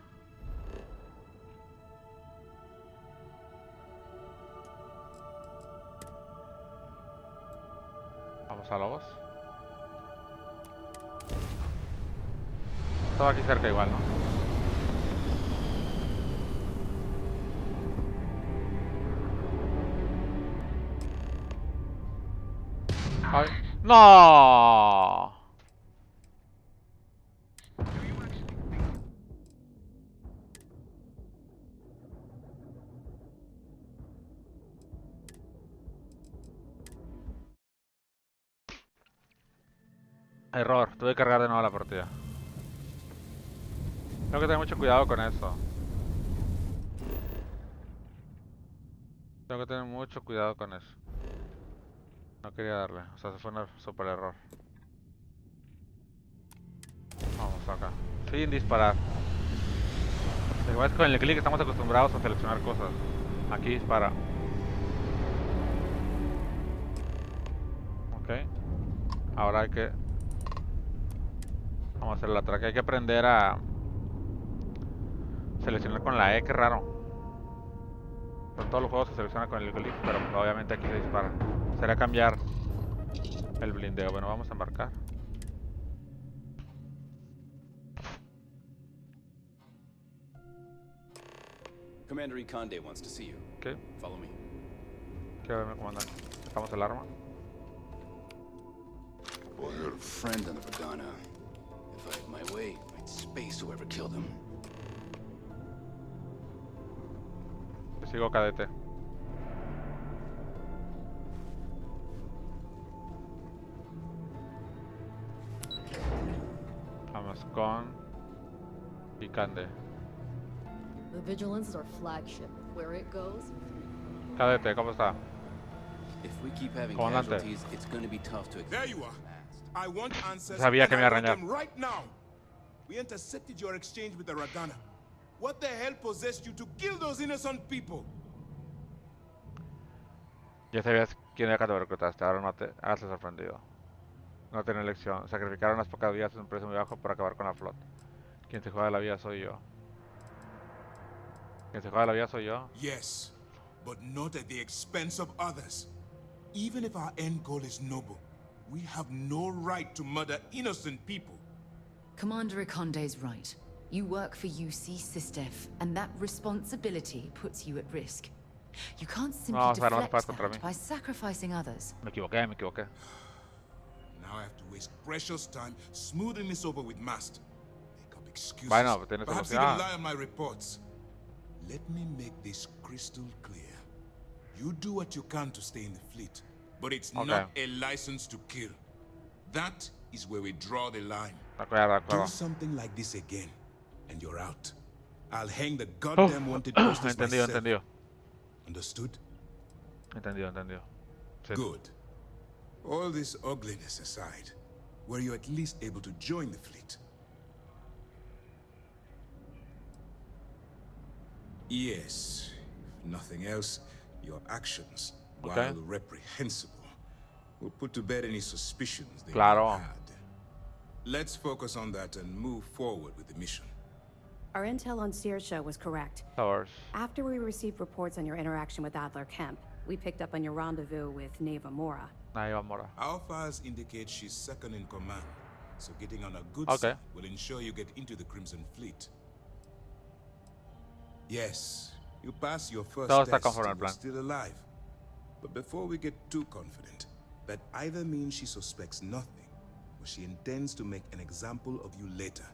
Vamos a Lobos. Todo aquí cerca igual, ¿no? ¡Ay! ¡No! Error, tuve que cargar de nuevo la partida. Tengo que tener mucho cuidado con eso. Tengo que tener mucho cuidado con eso. No quería darle, o sea, se fue un super error. Vamos acá. Sin disparar. Lo que pasa es que con el clic estamos acostumbrados a seleccionar cosas. Aquí dispara. Ok. Ahora hay que... Vamos a hacer la track. Hay que aprender a seleccionar con la E, qué raro. En todos los juegos se selecciona con el clic, pero obviamente aquí se dispara. Será cambiar el blindeo. Bueno, vamos a embarcar. Commander Conde wants to see you. Okay. Follow me. Quiero verme, comandante. Dejamos el arma. Well, you're a friend of the Pagana. If I had my way, I'd space whoever killed him. Te sigo, cadete. Vamos con Picante. The Vigilance is our flagship. Where it goes. Cadete, ¿cómo está? If we keep having Comandante. casualties, it's going to be tough to. There you are. I want answers. Sabía que me iba a and I want arañar. them right now. We intercepted your exchange with the Ragana. What the hell possessed you to kill those innocent people? Ya sabías quién era que te reclutaste, ahora no te hagas sorprendido. No tiene elección. Sacrificaron unas pocas vidas a un precio muy bajo por acabar con la flota. Quien se juega la vida soy yo. Quien se juega la vida soy yo. Yes, but not at the expense of others. Even if our end goal is noble, we have no right to murder innocent people. Commander Ikonde's right. You work for UC Sistef, and that responsibility puts you at risk. You can't simply deflect that by sacrificing others. Me equivoqué. Now I have to waste precious time smoothing this over with Mast. Make up excuses. Bueno, tienes Perhaps solución. even lie on my reports. Let me make this crystal clear. You do what you can to stay in the fleet, but it's not a license to kill. That is where we draw the line. Do something like this again, and you're out. I'll hang the goddamn wanted posters myself. Entendido. Understood? Entendido. Sí. Good. All this ugliness aside, were you at least able to join the fleet? Yes. If nothing else, your actions, while reprehensible, will put to bed any suspicions they had. Let's focus on that and move forward with the mission. Our intel on Saoirse was correct. After we received reports on your interaction with Adler Kemp, we picked up on your rendezvous with Neva Mora. Our files indicate she's second in command, so getting on a good side will ensure you get into the Crimson Fleet. Yes, you passed your first test and you're still alive. But before we get too confident, that either means she suspects nothing, or she intends to make an example of you later.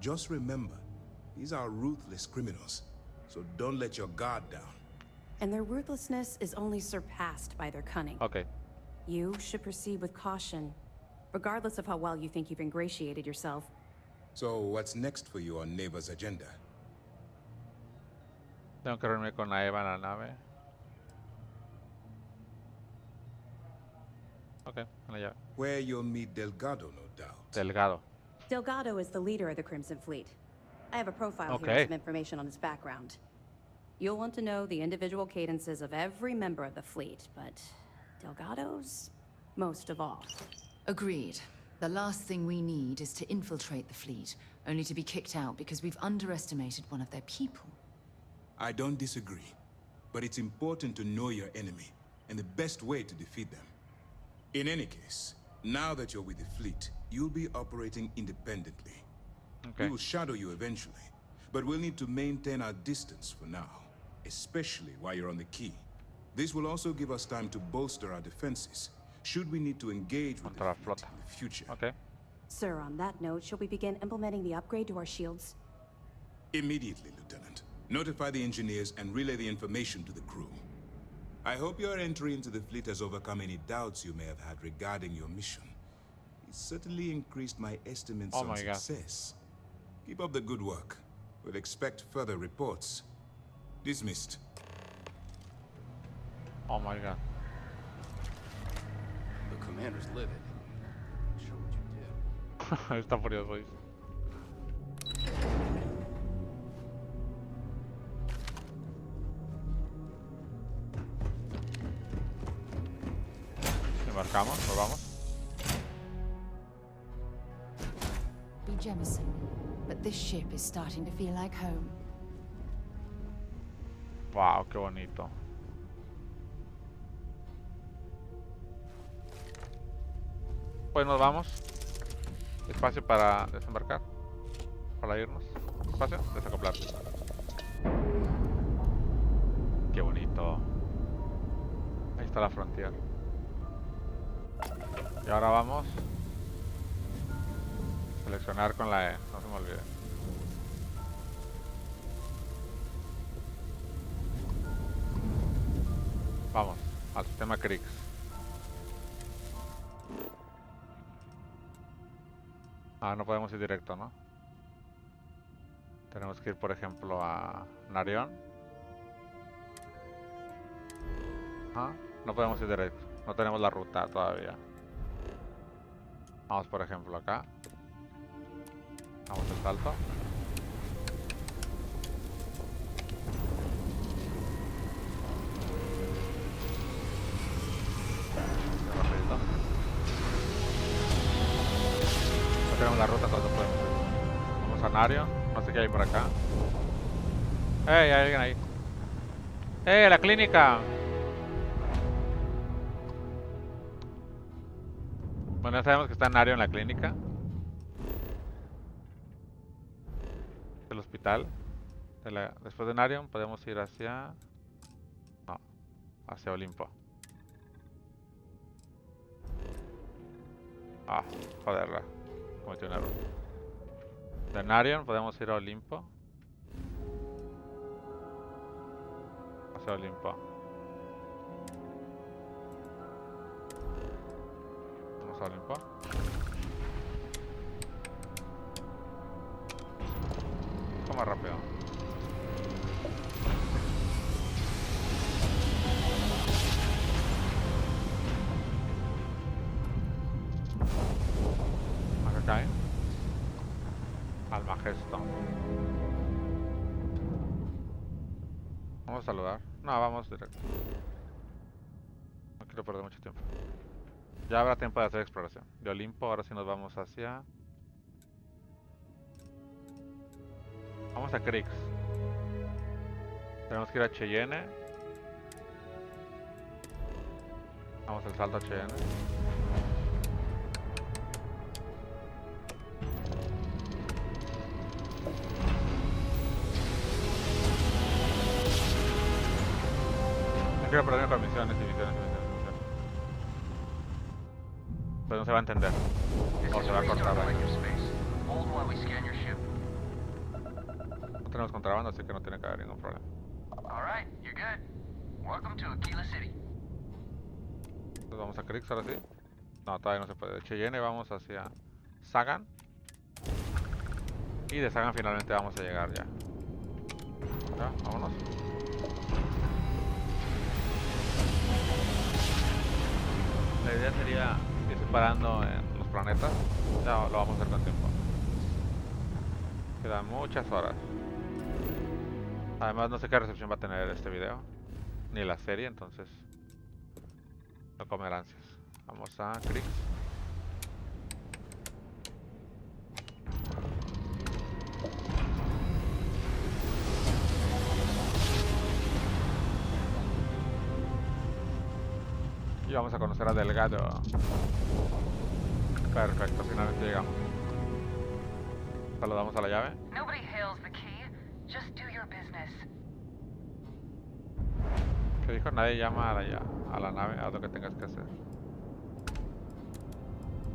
Just remember, these are ruthless criminals, so don't let your guard down. And their ruthlessness is only surpassed by their cunning. You should proceed with caution, regardless of how well you think you've ingratiated yourself. So what's next for you on Neva's agenda? Tengo que reunirme con la Eva en la nave. En la llave. Where you'll meet Delgado, no doubt. Delgado is the leader of the Crimson Fleet. I have a profile here with some information on his background. You'll want to know the individual cadences of every member of the fleet, but Delgado's most of all. Agreed. The last thing we need is to infiltrate the fleet, only to be kicked out because we've underestimated one of their people. I don't disagree, but it's important to know your enemy and the best way to defeat them. In any case, now that you're with the fleet, you'll be operating independently. We will shadow you eventually, but we'll need to maintain our distance for now, especially while you're on the key. This will also give us time to bolster our defenses, should we need to engage with the fleet in the future. Sir, on that note, shall we begin implementing the upgrade to our shields? Immediately, Lieutenant. Notify the engineers and relay the information to the crew. I hope your entry into the fleet has overcome any doubts you may have had regarding your mission. It certainly increased my estimates on success. Keep up the good work. We'll expect further reports. Dismissed. Oh my god. The commander's livid. Not sure what you did. Está furioso, dice. Embarcamos, nos vamos. Be Jemison, but this ship is starting to feel like home. Wow, qué bonito. Pues nos vamos. Espacio para desembarcar. Para irnos. Espacio, desacoplar. está la frontera. Y ahora vamos a seleccionar con la E, no se me olvide. Vamos al sistema Crix. Ah, no podemos ir directo, ¿no? Tenemos que ir, por ejemplo, a Narión. Ah, no podemos ir directo. No tenemos la ruta todavía. Vamos, por ejemplo, acá. Vamos al salto. Rapidito. No tenemos la ruta, entonces no podemos ir. Vamos a Narion. No sé qué hay por acá. ¡Ey! Hay alguien ahí. ¡Ey! ¡La clínica! Bueno, ya sabemos que está Nario en la clínica. El hospital. Después de Narion podemos ir hacia... No, hacia Olimpo. Ah, joderla. Cometí un error. De Narion podemos ir a Olimpo. Hacia Olimpo. Vamos a Olimpo. Más rápido. Acá cae. Al Majesto. Vamos a saludar. No, vamos directo. No quiero perder mucho tiempo. Ya habrá tiempo de hacer exploración. De Olimpo, ahora sí nos vamos hacia... Vamos a Crix. Tenemos que ir a Cheyenne. Vamos al salto a Cheyenne. No quiero perderme con misiones y misiones. Pero no se va a entender. O se va a cortar ahí. No tenemos contrabando, así que no tiene que haber ningún problema. Alright, you're good. Welcome to Aquila City. Entonces vamos a Crix ahora sí. No, todavía no se puede. De Cheyenne vamos hacia Sagan. Y de Sagan finalmente vamos a llegar ya. Ya, vámonos. La idea sería ir separando en los planetas. Ya lo vamos a hacer con tiempo. Quedan muchas horas. Además no sé qué recepción va a tener este video. Ni la serie, entonces no comer ansias. Vamos a Crix. Y vamos a conocer a Delgado. Perfecto, finalmente llegamos. Saludamos a la llave. Nobody hails the key. Just do your business. ¿Qué dijo? Nadie llama a la nave, haz lo que tengas que hacer.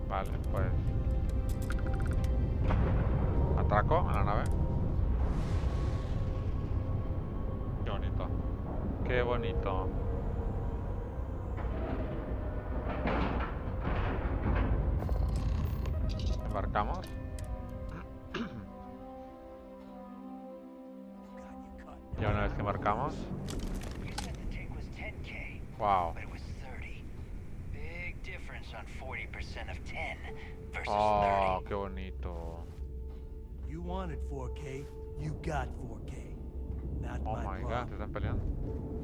Vale, pues... Atraco a la nave. Qué bonito. Qué bonito. Embarcamos. Ya una vez que embarcamos. Wow. Oh, qué bonito. You wanted 4K, you got 4K. Not oh my god, se están peleando.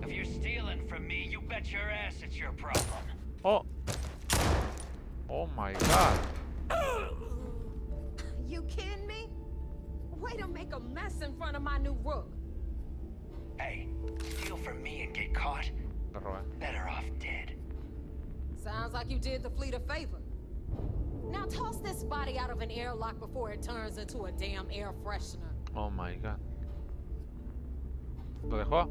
If you're stealing from me, you bet your ass it's your problem. Oh. Oh my god. You kidding me? Way to make a mess in front of my new rook. Hey, steal from me and get caught? Better off dead. Sounds like you did the fleet a favor. Now toss this body out of an airlock before it turns into a damn air freshener. Oh my god. ¿Lo dejó?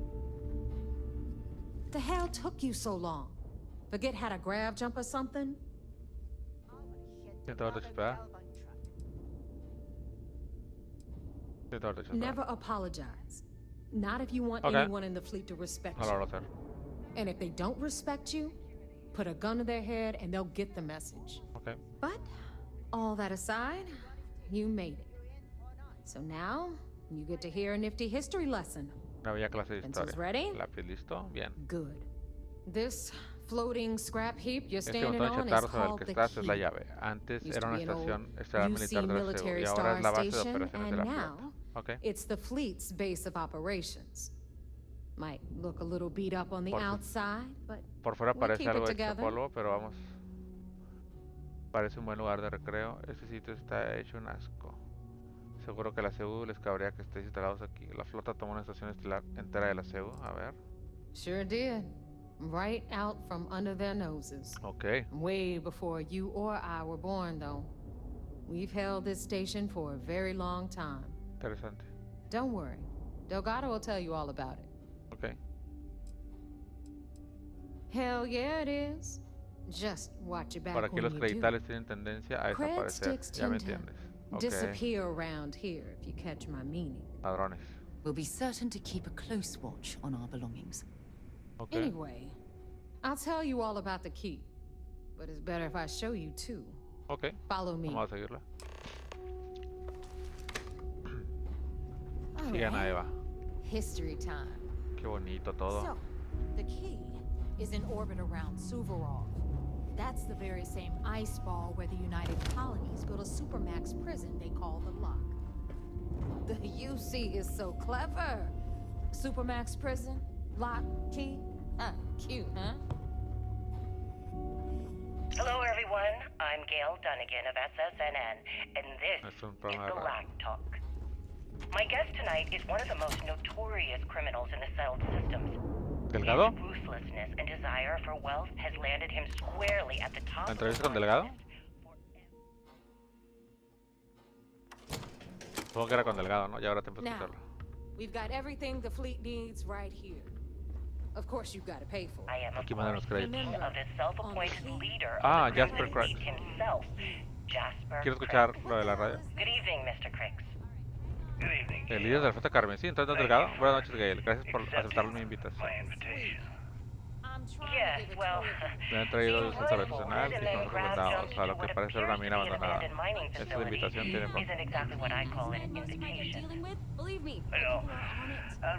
The hell took you so long? Forget how to grav jump or something? Never apologize. Not if you want anyone in the fleet to respect you. And if they don't respect you, put a gun to their head and they'll get the message. Okay. But all that aside, you made it. So now you get to hear a nifty history lesson. Una bella clase de Pencils historia. ready? Lápiz listo. Bien. Good. This floating scrap heap you're Este standing montón de on is chatarra sobre el called que the estás es la key. llave. Antes Used era to una be an old estación estelar militar de la CEU military y ahora es la base de station, operaciones de la and flota. now Okay. it's the fleet's base of operations. Might look a little beat up on the outside, but Por fuera we parece keep algo it hecho together. polvo, pero vamos. Parece un buen lugar de recreo. Este sitio está hecho un asco. Seguro que la CEU les cabría que estéis instalados aquí. La flota tomó una estación estelar entera de la CEU. A ver. Sure did. Right out from under their noses. Okay. Way before you or I were born, though. We've held this station for a very long time. Interesante. Don't worry. Delgado will tell you all about it. Okay. Hell yeah, it is. Just watch your back Por aquí when los you creditales tienen tendencia a do. Cred desaparecer. sticks Ya me tend to entiendes. Okay. disappear around here, if you catch my meaning. Ladrones. We'll be certain to keep a close watch on our belongings. Okay. Anyway, I'll tell you all about the key. But it's better if I show you too. Okay. Follow me. Vamos a seguirla. Sigan a Eva. History time. Qué bonito todo. So, the key is in orbit around Suvorov. That's the very same ice ball where the United Colonies built a supermax prison they call the Lock. The UC is so clever. Supermax prison, lock, key. Cute, huh? Hello, everyone. I'm Gail Dunnigan of SSNN, and this is the Lack Talk. My guest tonight is one of the most notorious criminals in the settled systems. ¿Delgado? His ruthlessness and desire for wealth has landed him squarely at the top ¿La of the entrevista con Delgado? Supongo que era con Delgado, ¿no? Ya ahora te empiezo a Now, escucharlo. we've got everything the fleet needs right here. Of course, you've got to pay for it. I am, Aquí mandan los créditos. of the self-appointed leader Ah, of the Jasper prison Cricks. elite himself, Jasper Quiero escuchar Cricks. lo de la radio. Good evening, Mr. Cricks. Good evening. El líder de la flota Carmen. Sí, entonces no Delgado. Buenas noches, Gail. Gracias por aceptar mi invitación. Yes, well, Me han traído de un centro profesional y son recomendados a lo que parece ser una mina abandonada. Esta invitación tiene poco. isn't exactly what I call an invitation.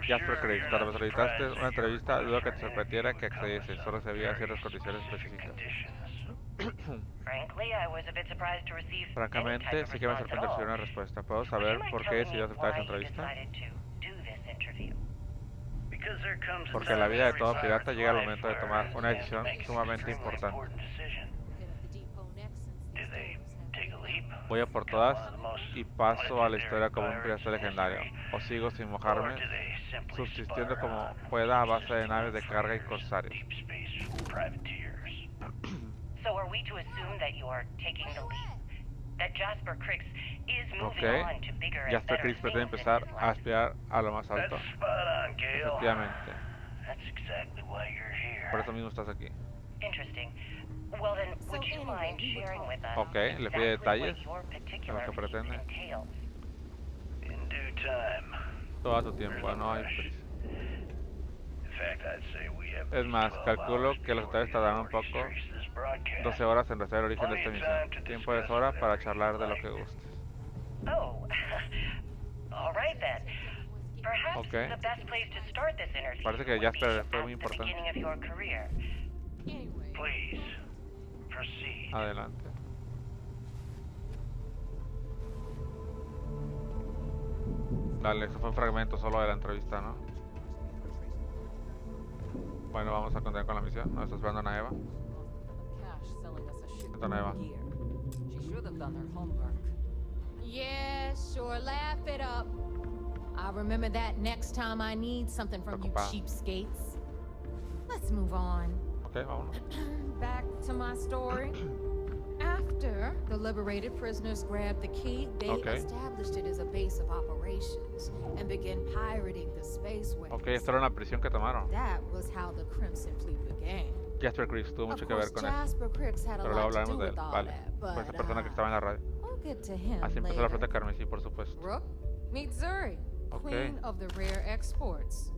Jasper Cricks, cuando me solicitaste una entrevista, dudo que te sorprendiera que accediese. Solo recibía ciertas condiciones específicas. Frankly, I was a bit surprised to receive any type Francamente, of sí que me response at sorprendió all. recibir una respuesta. ¿Puedo Would saber you mind por qué telling decidió me aceptar esa why you entrevista? decided to do this interview? Porque en la vida de todo pirata llega el momento de tomar una decisión sumamente importante. Voy a por todas y paso a la historia como un pirata legendario. O sigo sin mojarme, subsistiendo como pueda a base de naves de carga y corsarios. So are we to assume that you are taking the lead? That Jasper Cricks is moving Ok, on to bigger and Jasper better Cricks pretende things in empezar his a life? aspirar a lo más alto. Efectivamente. That's exactly why you're here. Por eso mismo estás aquí. Interesting. Well then, would you mind sharing with us Ok, le pide detalles exactly what your de lo particular que pretende. entails? In due time. Todo a su tiempo, no hay prisa. In fact, I'd say we have Es más, calculo que los detalles tardarán un poco, 12 horas en rastrear el origen de esta emisión. Tiempo de sobra para charlar de lo que gustes. Oh, all right then. Perhaps Okay. the best place to start this interview Parece que would Jasper be fue at muy the importante. beginning of your career. Please, proceed. Adelante. Dale, eso fue un fragmento solo de la entrevista, ¿no? Bueno, vamos a continuar con la misión. Nos está esperando Ana Eva. Ana Eva. She should have done her homework. Yeah, sure, laugh it up. I'll remember that next time I need something from you cheapskates. Let's move on. Ok, vámonos. Back to my story. After the liberated prisoners grabbed the key, they established it as a base of operations and began pirating the spaceway. Ok, esta era una prisión que tomaron. That was how the Crimson Fleet began. Jasper Chris tuvo mucho que ver con eso. Pero luego hablaremos de él. Vale. Pues esa persona que estaba en la radio. Así empezó la flota carmesí, por supuesto. Rook, meet Zuri, queen of the rare exports.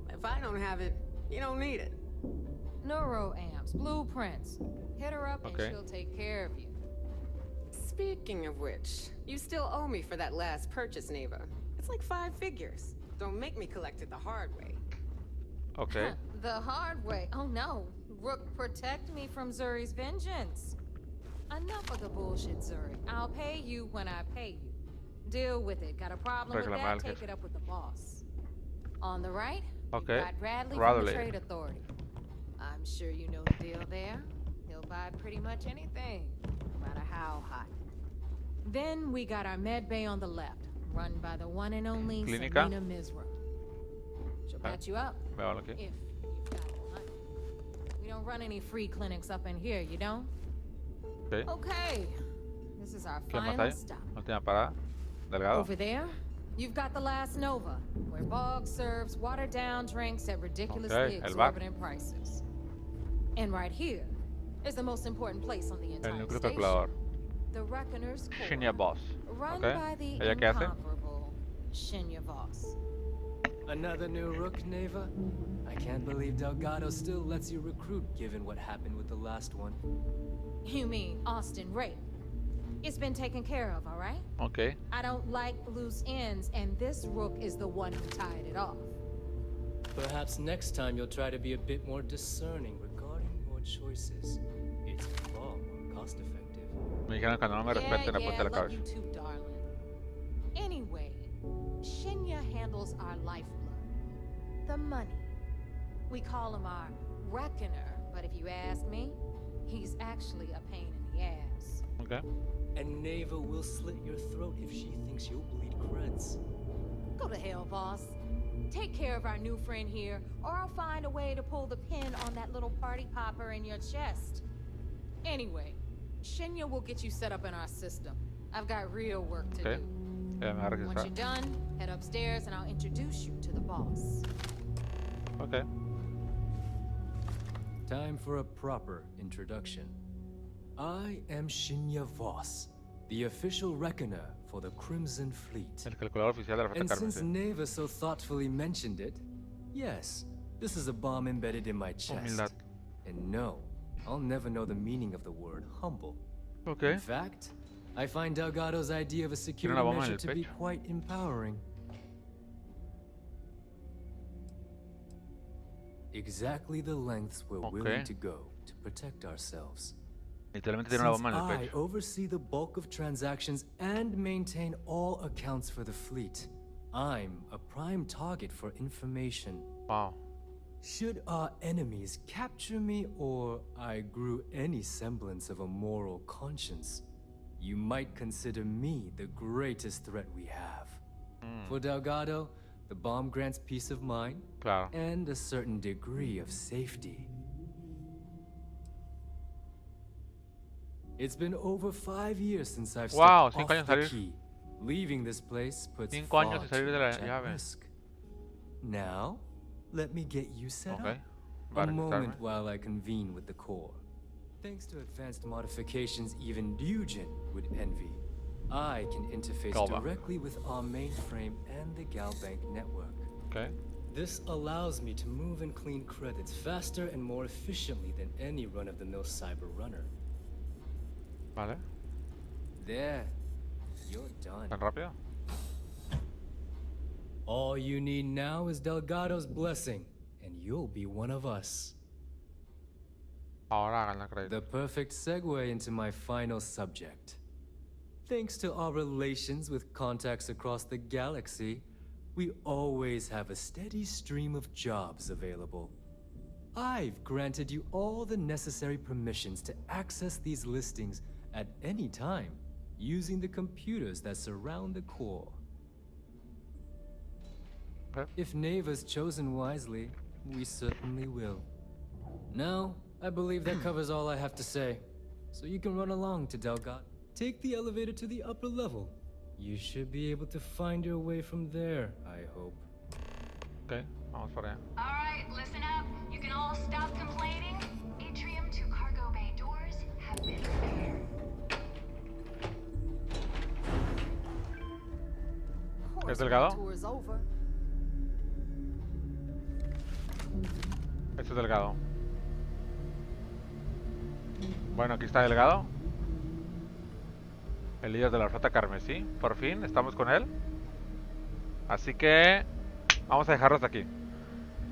If I don't have it, you don't need it. Neuroamps, blueprints. Hit her up and she'll take care of you. Speaking of which, you still owe me for that last purchase, Neva. It's like 5 figures. Don't make me collect it the hard way. Okay. The hard way? Oh no. Rook, protect me from Zuri's vengeance. Enough of the bullshit, Zuri. I'll pay you when I pay you. Deal with it. Got a problem with that? Take it up with the boss. On the right, got Bradley from the Trade Authority. I'm sure you know the deal there. He'll buy pretty much anything, no matter how hot. Then we got our med bay on the left, run by the one and only Selena Misra. She'll patch you up if you've got the money. We don't run any free clinics up in here, you don't? Okay. This is our final stop. Última parada. Delgado. Over there, you've got the Last Nova, where Bog serves watered-down drinks at ridiculously exorbitant prices. And right here is the most important place on the entire station. The Reckoner's Core. Shinya Boss. Run by the incomparable Shinya Voss. Another new rook, Neva? I can't believe Delgado still lets you recruit, given what happened with the last one. You mean Austin Rape? It's been taken care of, all right? Okay. I don't like loose ends, and this rook is the one who tied it off. Perhaps next time you'll try to be a bit more discerning regarding your choices. It's far more cost-effective. Me dijeron que no me respeten la puerta de la cabeza. You too, darling. Anyway, Shinya handles our lifeblood, the money. We call him our reckoner, but if you ask me, he's actually a pain in the ass. Okay. And Neva will slit your throat if she thinks you'll bleed creds. Go to hell, boss. Take care of our new friend here, or I'll find a way to pull the pin on that little party popper in your chest. Anyway, Shinya will get you set up in our system. I've got real work to do. Once you're done, head upstairs and I'll introduce you to the boss. Okay. Time for a proper introduction. I am Shinya Voss, the official reckoner for the Crimson Fleet. El calculador oficial de la flota And carmesí. since Neva so thoughtfully mentioned it, yes, this is a bomb embedded in my chest. Humildad. And no, I'll never know the meaning of the word humble. Okay. In fact, I find Delgado's idea of a security measure to be quite empowering. Exactly the lengths we're willing to go to protect ourselves. Literalmente tiene una bomba en el I pecho. oversee the bulk of transactions and maintain all accounts for the fleet. I'm a prime target for information. Wow. Should our enemies capture me, or I grew any semblance of a moral conscience, you might consider me the greatest threat we have. For Delgado, the bomb grants peace of mind and a certain degree of safety. It's been over 5 years since I've stepped off the key. Leaving this place puts far too much at risk. Now, let me get you set up. A moment while I convene with the core. Thanks to advanced modifications even Dugin would envy, I can interface directly with our mainframe and the Galbank network. This allows me to move and clean credits faster and more efficiently than any run-of-the-mill cyber runner. Vale. There. You're done. ¿Tan rápido? All you need now is Delgado's blessing, and you'll be one of us. Ahora hagan la crédito. The perfect segue into my final subject. Thanks to our relations with contacts across the galaxy, we always have a steady stream of jobs available. I've granted you all the necessary permissions to access these listings at any time, using the computers that surround the core. If Neva's chosen wisely, we certainly will. Now, I believe that covers all I have to say. So you can run along to Delgado. Take the elevator to the upper level. You should be able to find your way from there, I hope. Okay, vamos para allá. Alright, listen up. You can all stop complaining. ¿Es delgado? Este es delgado. Bueno, aquí está delgado. El líder de la flota carmesí. Por fin, estamos con él. Así que vamos a dejarlo hasta aquí.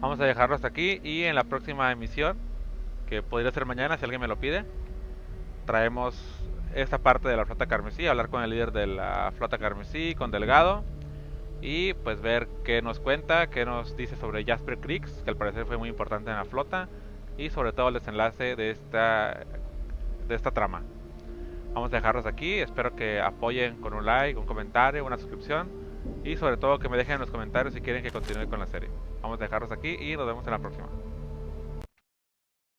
Vamos a dejarlo hasta aquí. Y en la próxima emisión, que podría ser mañana si alguien me lo pide, traemos esta parte de la flota carmesí, hablar con el líder de la flota carmesí, con Delgado, y pues ver qué nos cuenta, qué nos dice sobre Jasper Creek, que al parecer fue muy importante en la flota, y sobre todo el desenlace de esta trama. Vamos a dejarlos aquí. Espero que apoyen con un like, un comentario, una suscripción, y sobre todo que me dejen en los comentarios si quieren que continúe con la serie. Vamos a dejarlos aquí y nos vemos en la próxima.